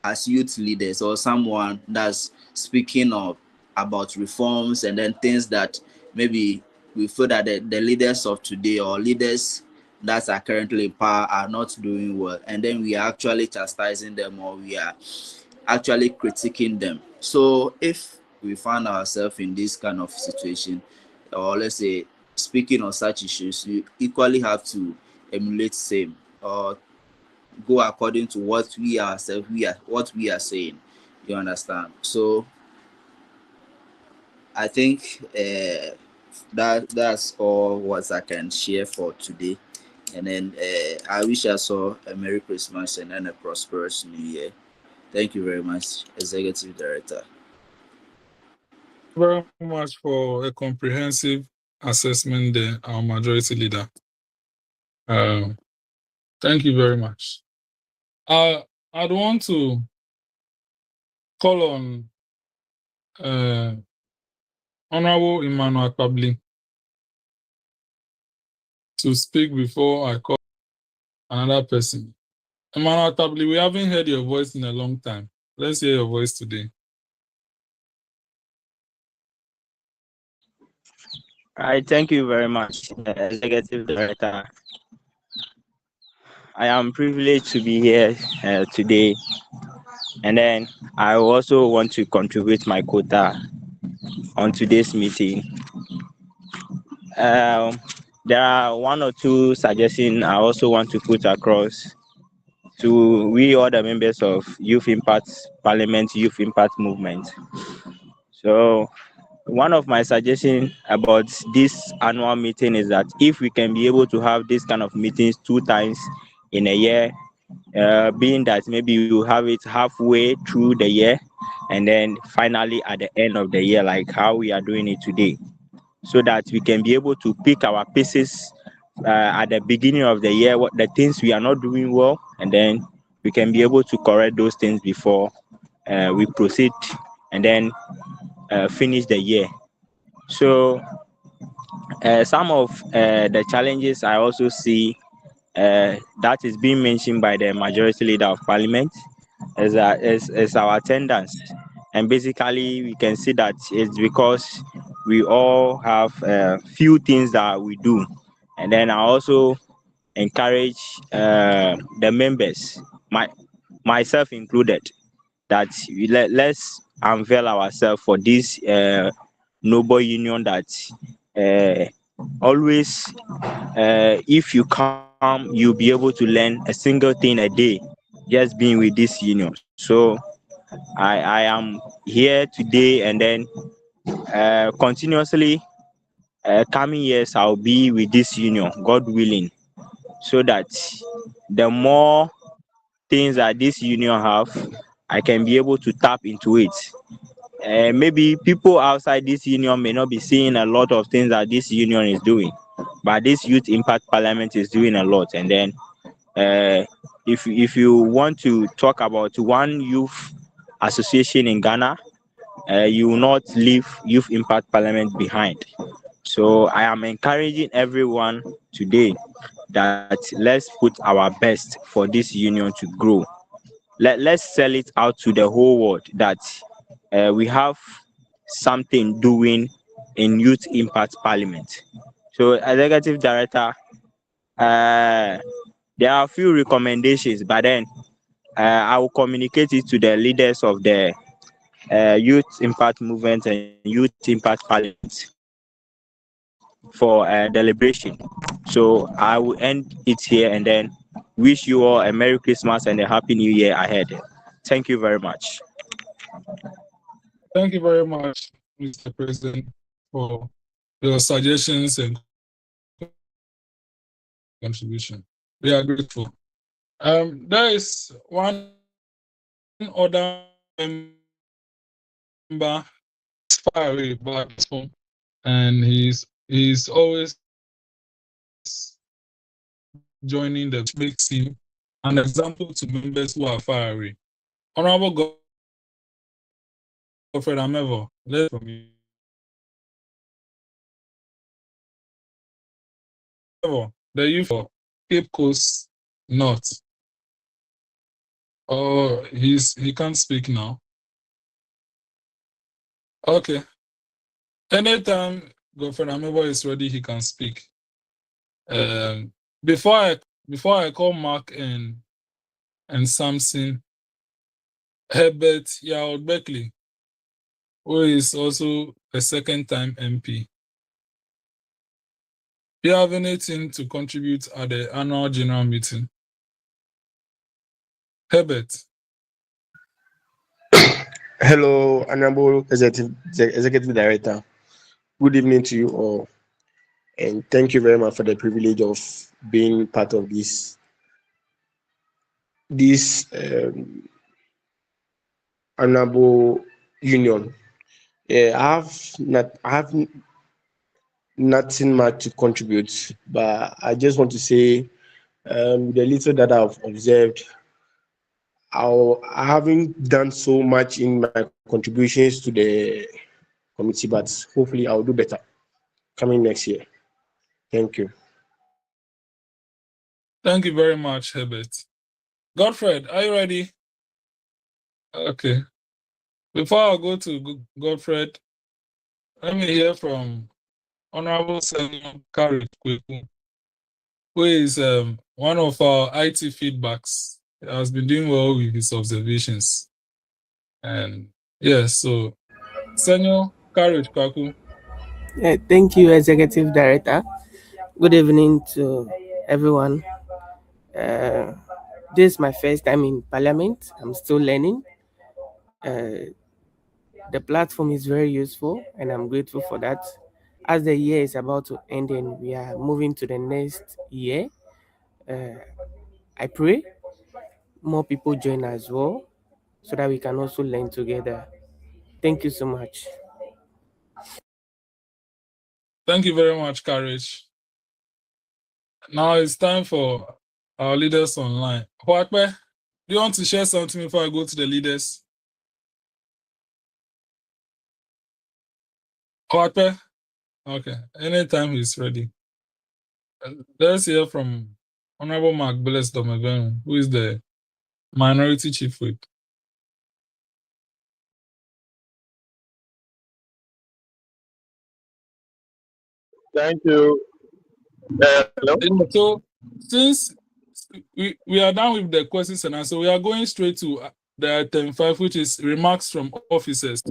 as youth leaders or someone that's speaking of about reforms and then things that maybe we feel that the leaders of today or leaders that are currently in power are not doing well, and then we are actually chastising them, or we are actually critiquing them. So if we find ourselves in this kind of situation, or let's say speaking on such issues, you equally have to emulate same, or go according to what we ourselves what we are saying. You understand? So I think that's all what I can share for today. And then I wish us all a Merry Christmas and then a prosperous New Year. Thank you very much, Executive Director. Very much for a comprehensive assessment there, our majority leader. Thank you very much. I'd want to call on Honorable Emmanuel Kwabli to speak before I call another person. Emmanuel Kwabli, we haven't heard your voice in a long time. Let's hear your voice today. All right, thank you very much, Executive Director. I am privileged to be here today, and then I also want to contribute my quota on today's meeting. There are one or two suggestions I also want to put across to we all the members of Youth Impact Parliament, Youth Impact Movement. So one of my suggestions about this annual meeting is that if we can be able to have this kind of meetings 2 times in a year, being that maybe you have it halfway through the year and then finally at the end of the year, like how we are doing it today, so that we can be able to pick our pieces at the beginning of the year, what the things we are not doing well, and then we can be able to correct those things before we proceed and then finish the year. So some of the challenges I also see that is being mentioned by the majority leader of parliament is our attendance. And basically, we can see that it's because we all have few things that we do. And then I also encourage the members, myself included, that let's unveil ourselves for this noble union that always, if you come, you'll be able to learn a single thing a day just being with this union. So I am here today, and then continuously coming years I'll be with this union, God willing, so that the more things that this union have, I can be able to tap into it. Maybe people outside this union may not be seeing a lot of things that this union is doing, but this Youth Impact Parliament is doing a lot. And then if you want to talk about one youth association in Ghana, you will not leave Youth Impact Parliament behind. So I am encouraging everyone today that let's put our best for this union to grow. Let's sell it out to the whole world that we have something doing in Youth Impact Parliament. So, Executive Director, there are a few recommendations, but then I will communicate it to the leaders of the Youth Impact Movement and Youth Impact Parliament for deliberation. So I will end it here and then wish you all a Merry Christmas and a Happy New Year ahead. Thank you very much. Thank you very much, Mr. President, for your suggestions and contribution. We are grateful. There is one other member far away back home, and he's always joining the which makes him an example to members who are far away. Honorable Godfred Amevo, let's from you. The youth for Cape Coast North. Oh, he can't speak now. Okay. Anytime Godfred Amevo is ready, he can speak. before I call Mark and Samson, Herbert Yaold Beckley, who is also a second-time MP. Do you have anything to contribute at the annual general meeting? Herbert. Hello, Honorable Executive Director. Good evening to you all, and thank you very much for the privilege of being part of this honorable union. I have nothing much to contribute, but I just want to say the little that I've observed, I haven't done so much in my contributions to the committee, but hopefully I'll do better coming next year. Thank you. Thank you very much, Herbert. Godfred, are you ready? Okay. Before I go to Godfred, let me hear from Honorable Senator Kari Kweku, who is one of our IT feedbacks. He has been doing well with his observations. And yes, so Senor Kari Kweku. Thank you, Executive Director. Good evening to everyone. This is my first time in Parliament. I'm still learning. The platform is very useful, and I'm grateful for that. As the year is about to end and we are moving to the next year, I pray more people join as well so that we can also learn together. Thank you so much. Thank you very much, Courage. Now it's time for our leaders online. Huakpe, do you want to share something before I go to the leaders? Huakpe? Okay, anytime he's ready. Let's hear from Honorable Mark Bless Domevenu, who is the Minority Chief Whip. Thank you. Hello? So, since we are done with the questions and answers, we are going straight to the item 5, which is remarks from officers.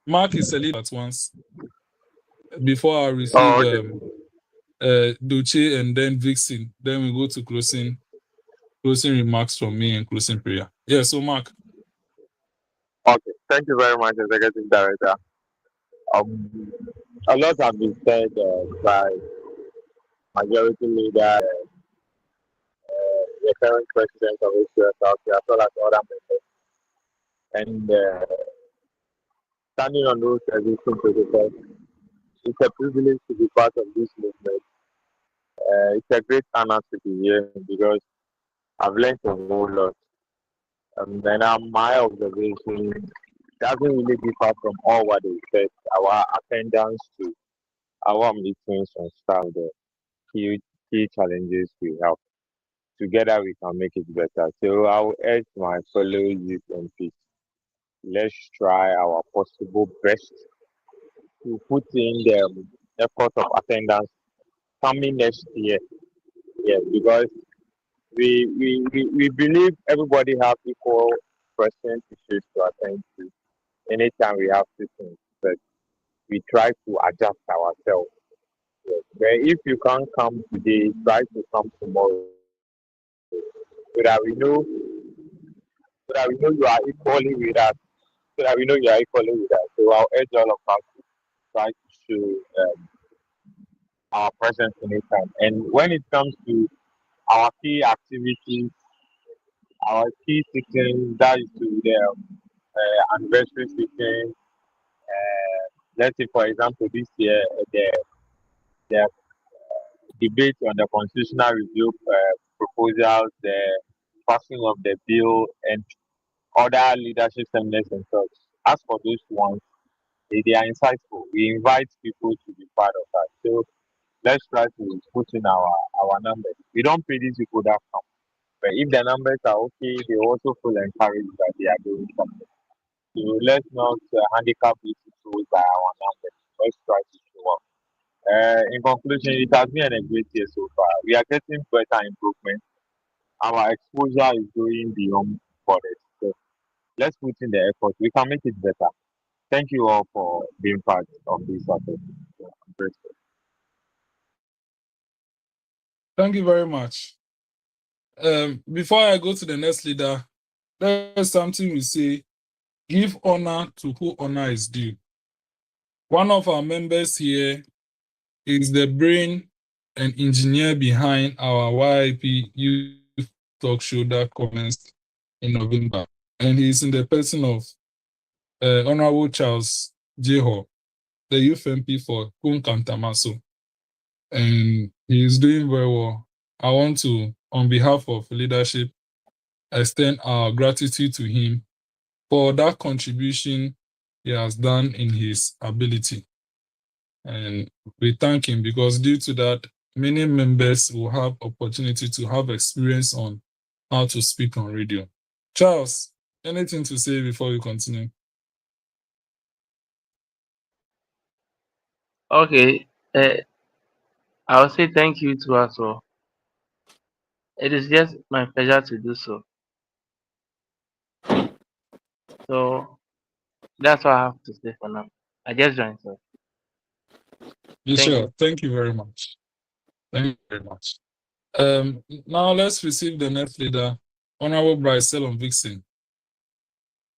Mark is a lead at once. Before I receive Duce and then Vixen, then we go to closing remarks from me and closing prayer. Yeah, so Mark. Okay, thank you very much, Executive Director. A lot have been said by majority leader, the current president of Israel, as well as other members. And standing on those existing protocols, it's a privilege to be part of this movement. It's a great honor to be here because I've learned a whole lot. And my observation doesn't really differ from all what they said. Our attendance to our meetings and stuff, the key challenges we have. Together we can make it better. So I will urge my fellow youth MPs, let's try our possible best to put in the effort of attendance coming next year. Yes, because we believe everybody have equal present issues to attend to anytime we have systems, but we try to adjust ourselves. Yes. But if you can't come today, try to come tomorrow. So that we know you are equally with us. So that we know you are equally with us. So I'll urge all of us to try to show our presence anytime. And when it comes to our key activities, our key sitting, that is to the anniversary sitting. Let's say, for example, this year, the debate on the constitutional review proposals, the passing of the bill, and other leadership seminars and such. As for those ones, they are insightful. We invite people to be part of that. So let's try to put in our numbers. We don't pay these people that come. But if the numbers are okay, they also feel encouraged that they are doing something. So let's not handicap these people by our numbers. Let's try to show up. In conclusion, it has been a great year so far. We are getting better improvement. Our exposure is going beyond borders. So let's put in the effort. We can make it better. Thank you all for being part of this effort. I'm grateful. Thank you very much. Before I go to the next leader, there's something we say: give honor to who honor is due. One of our members here is the brain and engineer behind our YIP Youth Talk Show that commenced in November. And he's in the person of Honorable Charles Jeho, the youth MP for Kunkantamaso. And he's doing very well. I want to, on behalf of leadership, extend our gratitude to him for that contribution he has done in his ability. And we thank him because due to that, many members will have opportunity to have experience on how to speak on radio. Charles, anything to say before we continue? Okay, I'll say thank you to us all. It is just my pleasure to do so. So that's what I have to say for now. I just joined, so Yeah, thank sure. you. Thank you very much. Thank you very much. Now let's receive the next leader, Honorable Bryce Vixen,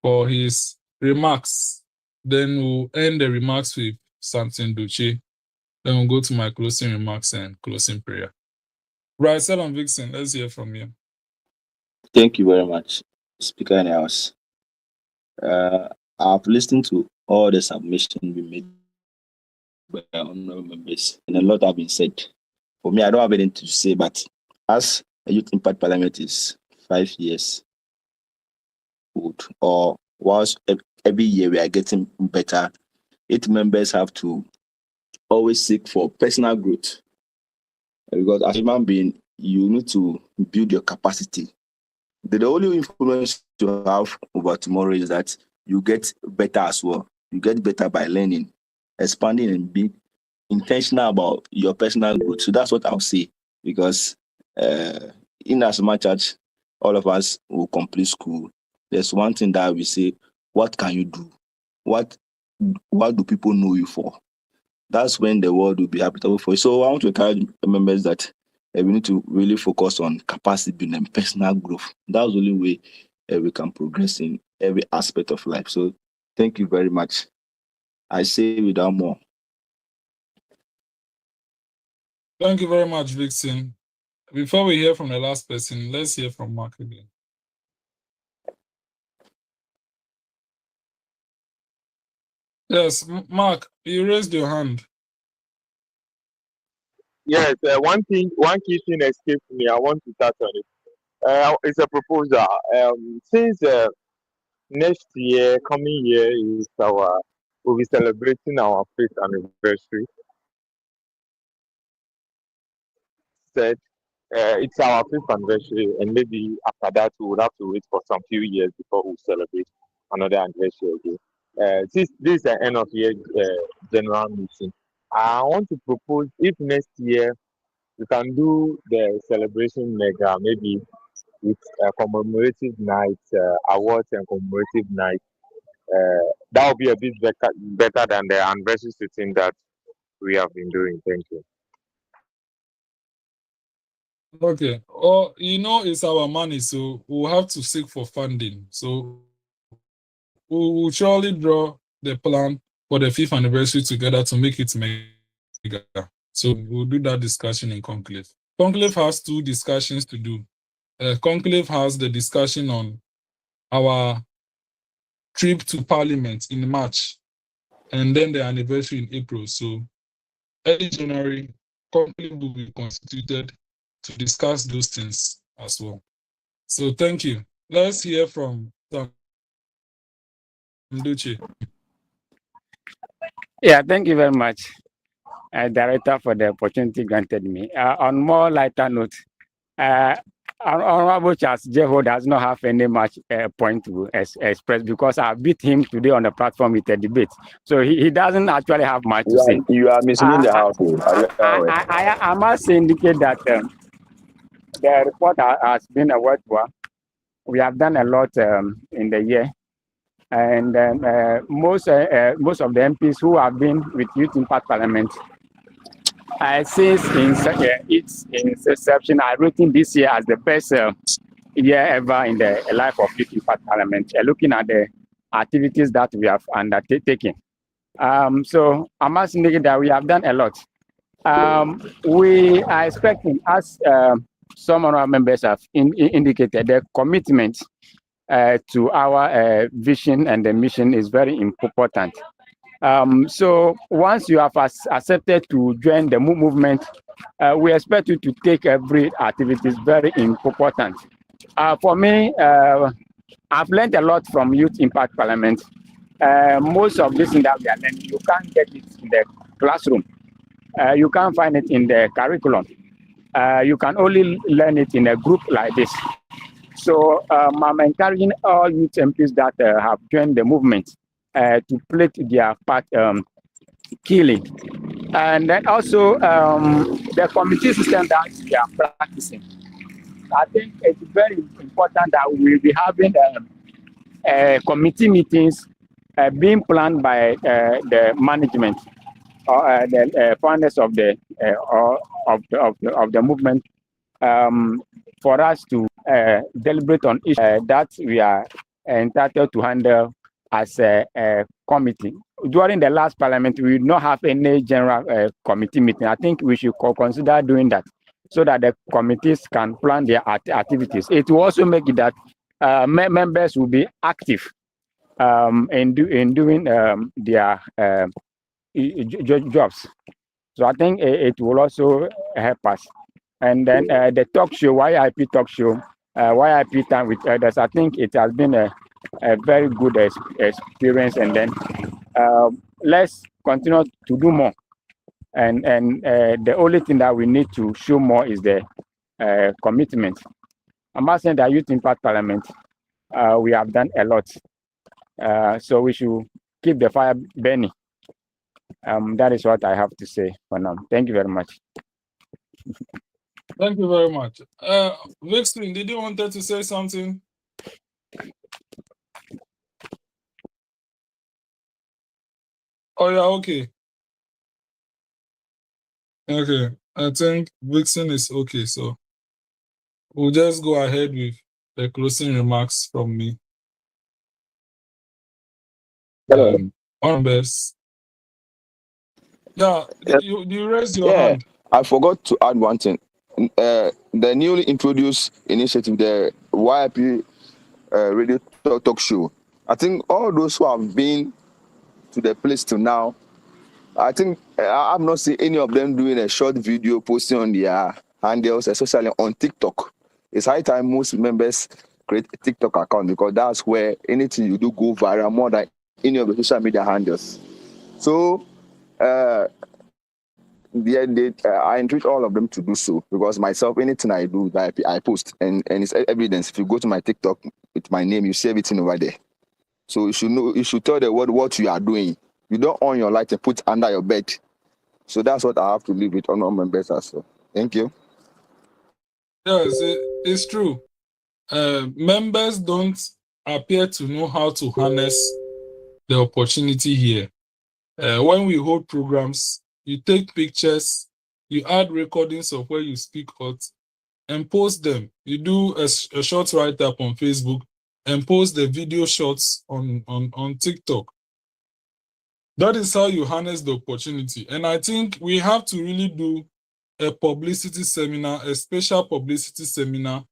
for his remarks. Then we'll end the remarks with something Duce. Then we'll go to my closing remarks and closing prayer. Bryce Vixen, let's hear from you. Thank you very much, Speaker in the House. I've listened to all the submissions we made by honorable members, and a lot have been said. For me, I don't have anything to say, but as a Youth Impact Parliament is 5 years old, or whilst every year we are getting better, its members have to always seek for personal growth. Because as a human being, you need to build your capacity. The only influence you have over tomorrow is that you get better as well. You get better by learning, expanding, and being intentional about your personal growth. So that's what I'll say. Because in as much as all of us will complete school, there's one thing that we say: what can you do? What do people know you for? That's when the world will be habitable for you. So I want to encourage members that we need to really focus on capacity building and personal growth. That's the only way we can progress in every aspect of life. So thank you very much. I say without more. Thank you very much, Vixen. Before we hear from the last person, let's hear from Mark again. Yes, Mark, you raised your hand. Yes, one key thing escaped me. I want to touch on it. It's a proposal. Since next year, coming year is we'll be celebrating our 5th anniversary. Said it's our 5th anniversary, and maybe after that we would have to wait for some few years before we celebrate another anniversary again. Since this is the end of year general meeting, I want to propose if next year we can do the celebration mega, maybe with a commemorative night, awards and commemorative night. That will be a bit better than the anniversary sitting that we have been doing. Thank you. Okay. It's our money, so we'll have to seek for funding. So we'll surely draw the plan for the 5th anniversary together to make it mega. So we'll do that discussion in Conclave. Conclave has 2 discussions to do. Conclave has the discussion on our trip to Parliament in March, and then the anniversary in April. So early January, Conclave will be constituted to discuss those things as well. So thank you. Let's hear from Duce. Yeah, thank you very much, Director, for the opportunity granted me. On more lighter note, Honorable Charles Jeho does not have any much point to express because I beat him today on the platform with a debate. So he doesn't actually have much to say. You are misleading the house. I must indicate that the report has been a worthwhile. We have done a lot in the year. And most of the MPs who have been with Youth Impact Parliament since its inception are rating this year as the best year ever in the life of Youth Impact Parliament, looking at the activities that we have undertaken. So I must indicate that we have done a lot. We are expecting, as some of our members have indicated, the commitment to our vision and the mission is very important. So once you have accepted to join the movement, we expect you to take every activity is very important. For me, I've learned a lot from Youth Impact Parliament. Most of this thing that we are learning, you can't get it in the classroom. You can't find it in the curriculum. You can only learn it in a group like this. So I'm encouraging all youth MPs that have joined the movement to play their part killing. And then also the committee system that we are practicing. I think it's very important that we will be having committee meetings being planned by the management or the founders of the movement for us to deliberate on issues that we are entitled to handle as a committee. During the last parliament, we did not have any general committee meeting. I think we should consider doing that so that the committees can plan their activities. It will also make it that members will be active in doing their jobs. So I think it will also help us. And then the talk show, YIP talk show, YIP time with others, I think it has been a very good experience. And then let's continue to do more. And the only thing that we need to show more is the commitment. I must say that Youth Impact Parliament, we have done a lot. So we should keep the fire burning. That is what I have to say for now. Thank you very much. Thank you very much. Vixen, did you want to say something? Oh, yeah, okay. Okay, I think Vixen is okay, so we'll just go ahead with the closing remarks from me. On best. Yeah, you raised your hand. I forgot to add one thing. The newly introduced initiative, the YIP radio talk show. I think all those who have been to the place till now, I think I've not seen any of them doing a short video posting on their handles, especially on TikTok. It's high time most members create a TikTok account because that's where anything you do go viral more than any of the social media handles. So I entreat all of them to do so because myself, anything I do, I post and it's evidence. If you go to my TikTok with my name, you see everything over there. So you should know, you should tell the world what you are doing. You don't on your light and put under your bed. So that's what I have to leave with all members as well. Thank you. Yes, it's true. Members don't appear to know how to harness the opportunity here. When we hold programs, you take pictures, you add recordings of where you speak out and post them. You do a short write-up on Facebook and post the video shots on TikTok. That is how you harness the opportunity. And I think we have to really do a publicity seminar, a special publicity seminar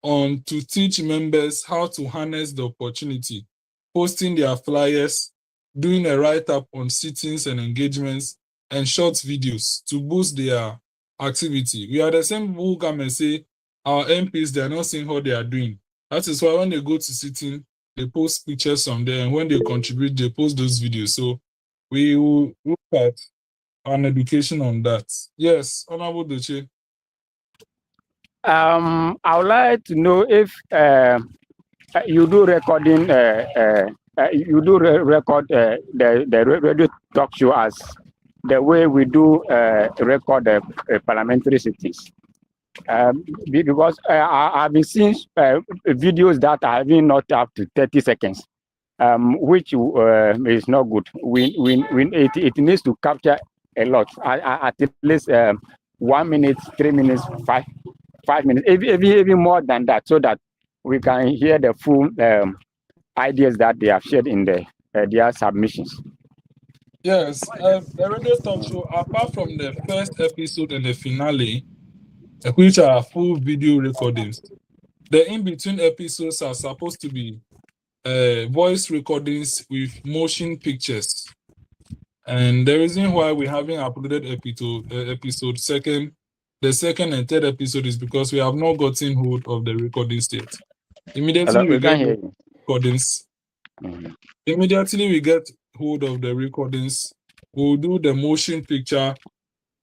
to teach members how to harness the opportunity, posting their flyers, doing a write-up on sittings and engagements, and short videos to boost their activity. We are the same people who come and say, our MPs, they are not seeing how they are doing. That is why when they go to sitting, they post pictures from there, and when they contribute, they post those videos. So we will look at an education on that. Yes, Honorable Doche. I would like to know if you do recording, you do record the radio talk show as the way we do record parliamentary sittings. Because I've been seeing videos that are even not up to 30 seconds, which is not good. It needs to capture a lot, at least 1 minute, 3 minutes, 5 minutes, even more than that, so that we can hear the full ideas that they have shared in their submissions. Yes, the radio talk show, apart from the first episode and the finale, which are full video recordings, the in-between episodes are supposed to be voice recordings with motion pictures. And the reason why we haven't uploaded the second and third episode is because we have not gotten hold of the recordings yet. Immediately we get the recordings. Mhm. Immediately we get hold of the recordings, we'll do the motion picture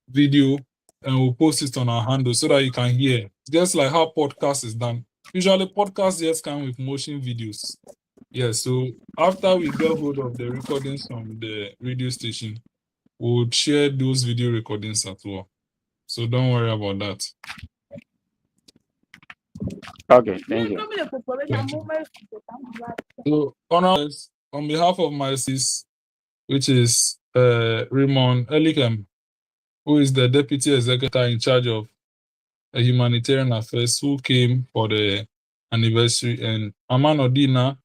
video and we'll post it on our handle so that you can hear. Just like how podcast is done. Usually podcasts just come with motion videos. Yeah, so after we get hold of the recordings from the radio station, we'll share those video recordings as well. So don't worry about that. Okay, thank you. Thank you. So on behalf of my sis, which is Raymond Elikem, who is the Deputy Executive in charge of humanitarian affairs, who came for the anniversary, and Aman Odina,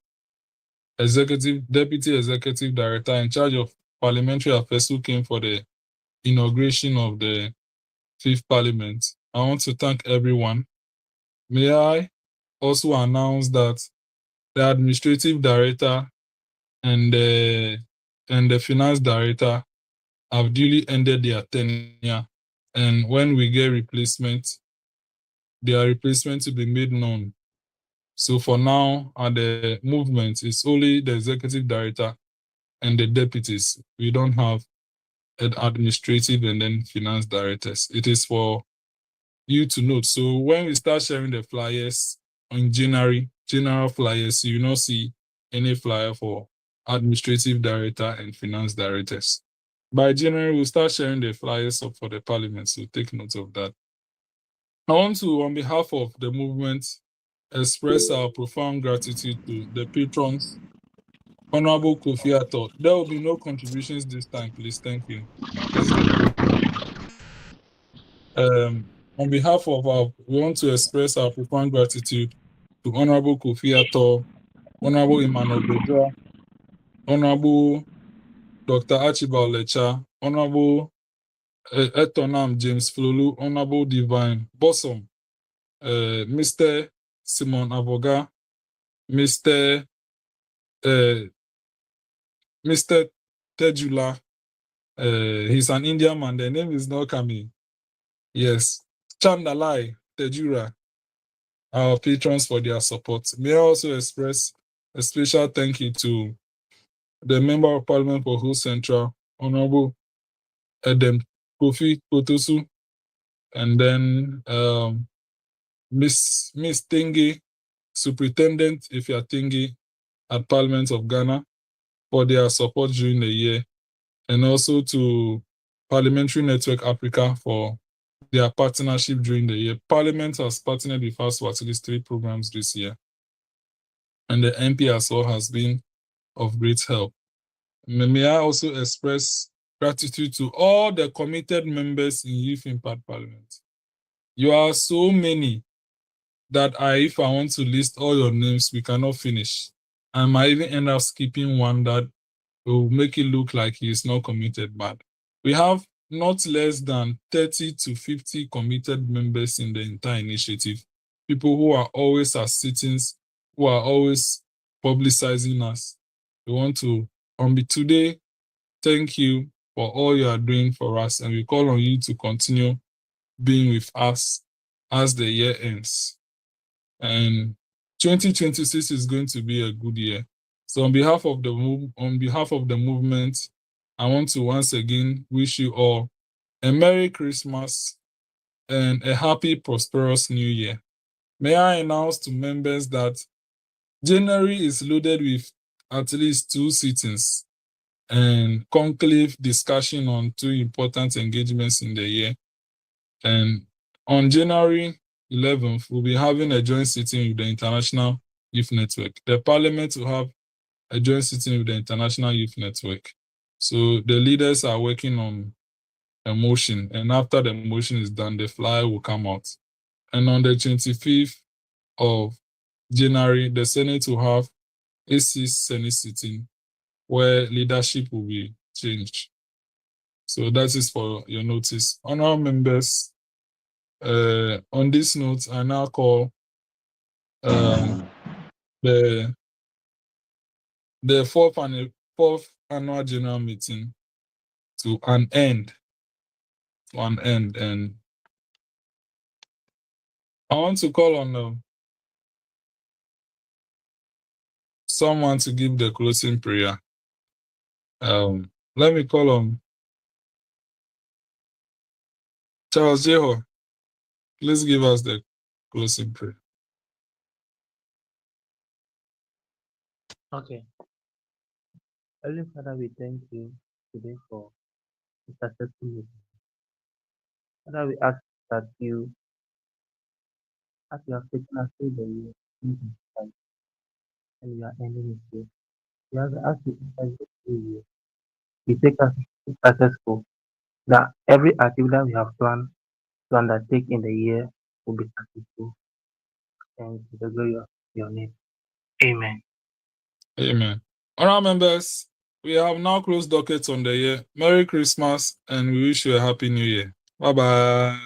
Deputy Executive Director in charge of parliamentary affairs, who came for the inauguration of the 5th Parliament. I want to thank everyone. May I also announce that the Administrative Director and the Finance Director have duly ended their tenure, and when we get replacement, their replacement will be made known. So for now, at the movement, it's only the Executive Director and the deputies. We don't have an administrative and then finance directors. It is for you to note. So when we start sharing the flyers on January, general flyers, you will not see any flyer for administrative director and finance directors. By January, we'll start sharing the flyers for the parliament, so take note of that. I want to, on behalf of the movement, express our profound gratitude to the patrons. Honorable Kofi Ato, there will be no contributions this time, please. Thank you. This is the on behalf of we want to express our profound gratitude to Honorable Kofi Ato, Honorable Emmanuel Bedra, Honorable Dr. Archibald Lecha, Honorable Etonam James Flolu, Honorable Divine Bosom, Mr. Simon Avoga, Mr. Tejula. He's an Indian man. The name is not coming. Yes, Chandalai Tejura, our patrons, for their support. May I also express a special thank you to the Member of Parliament for Who Central, Honorable Edem Kofi Kotosu, and then Miss Tingi, Superintendent Ifya Tingi at Parliament of Ghana, for their support during the year, and also to Parliamentary Network Africa for their partnership during the year. Parliament has partnered with us for at least 3 programs this year, and the MP as well has been of great help. May I also express gratitude to all the committed members in Youth Impact Parliament. You are so many that if I want to list all your names, we cannot finish. I might even end up skipping one that will make it look like he is not committed, but we have not less than 30 to 50 committed members in the entire initiative. People who are always at sittings, who are always publicizing us. We want to, today, thank you for all you are doing for us, and we call on you to continue being with us as the year ends. And 2026 is going to be a good year. So on behalf of the movement, I want to once again wish you all a Merry Christmas and a happy, prosperous new year. May I announce to members that January is loaded with at least 2 sittings and conclave discussion on 2 important engagements in the year. And on January 11th, we'll be having a joint sitting with the International Youth Network. The Parliament will have a joint sitting with the International Youth Network. So the leaders are working on a motion, and after the motion is done, the flyer will come out. And on the 25th of January, the Senate will have a 6th Senate sitting where leadership will be changed. So that is for your notice. Honorable members, on this note, I now call the fourth annual general meeting to an end. And I want to call on someone to give the closing prayer. Let me call on Charles Jeho. Please give us the closing prayer. Okay. Heavenly Father, we thank you today for the successful meeting. Father, we ask that you, as you have taken us through the year, and we are ending it here. We ask you enter this new year. You take us successful, that every activity that we have planned to undertake in the year will be successful. And to the glory of your name. Amen. Amen. All right, members, we have now closed dockets on the year. Merry Christmas, and we wish you a happy new year. Bye-bye.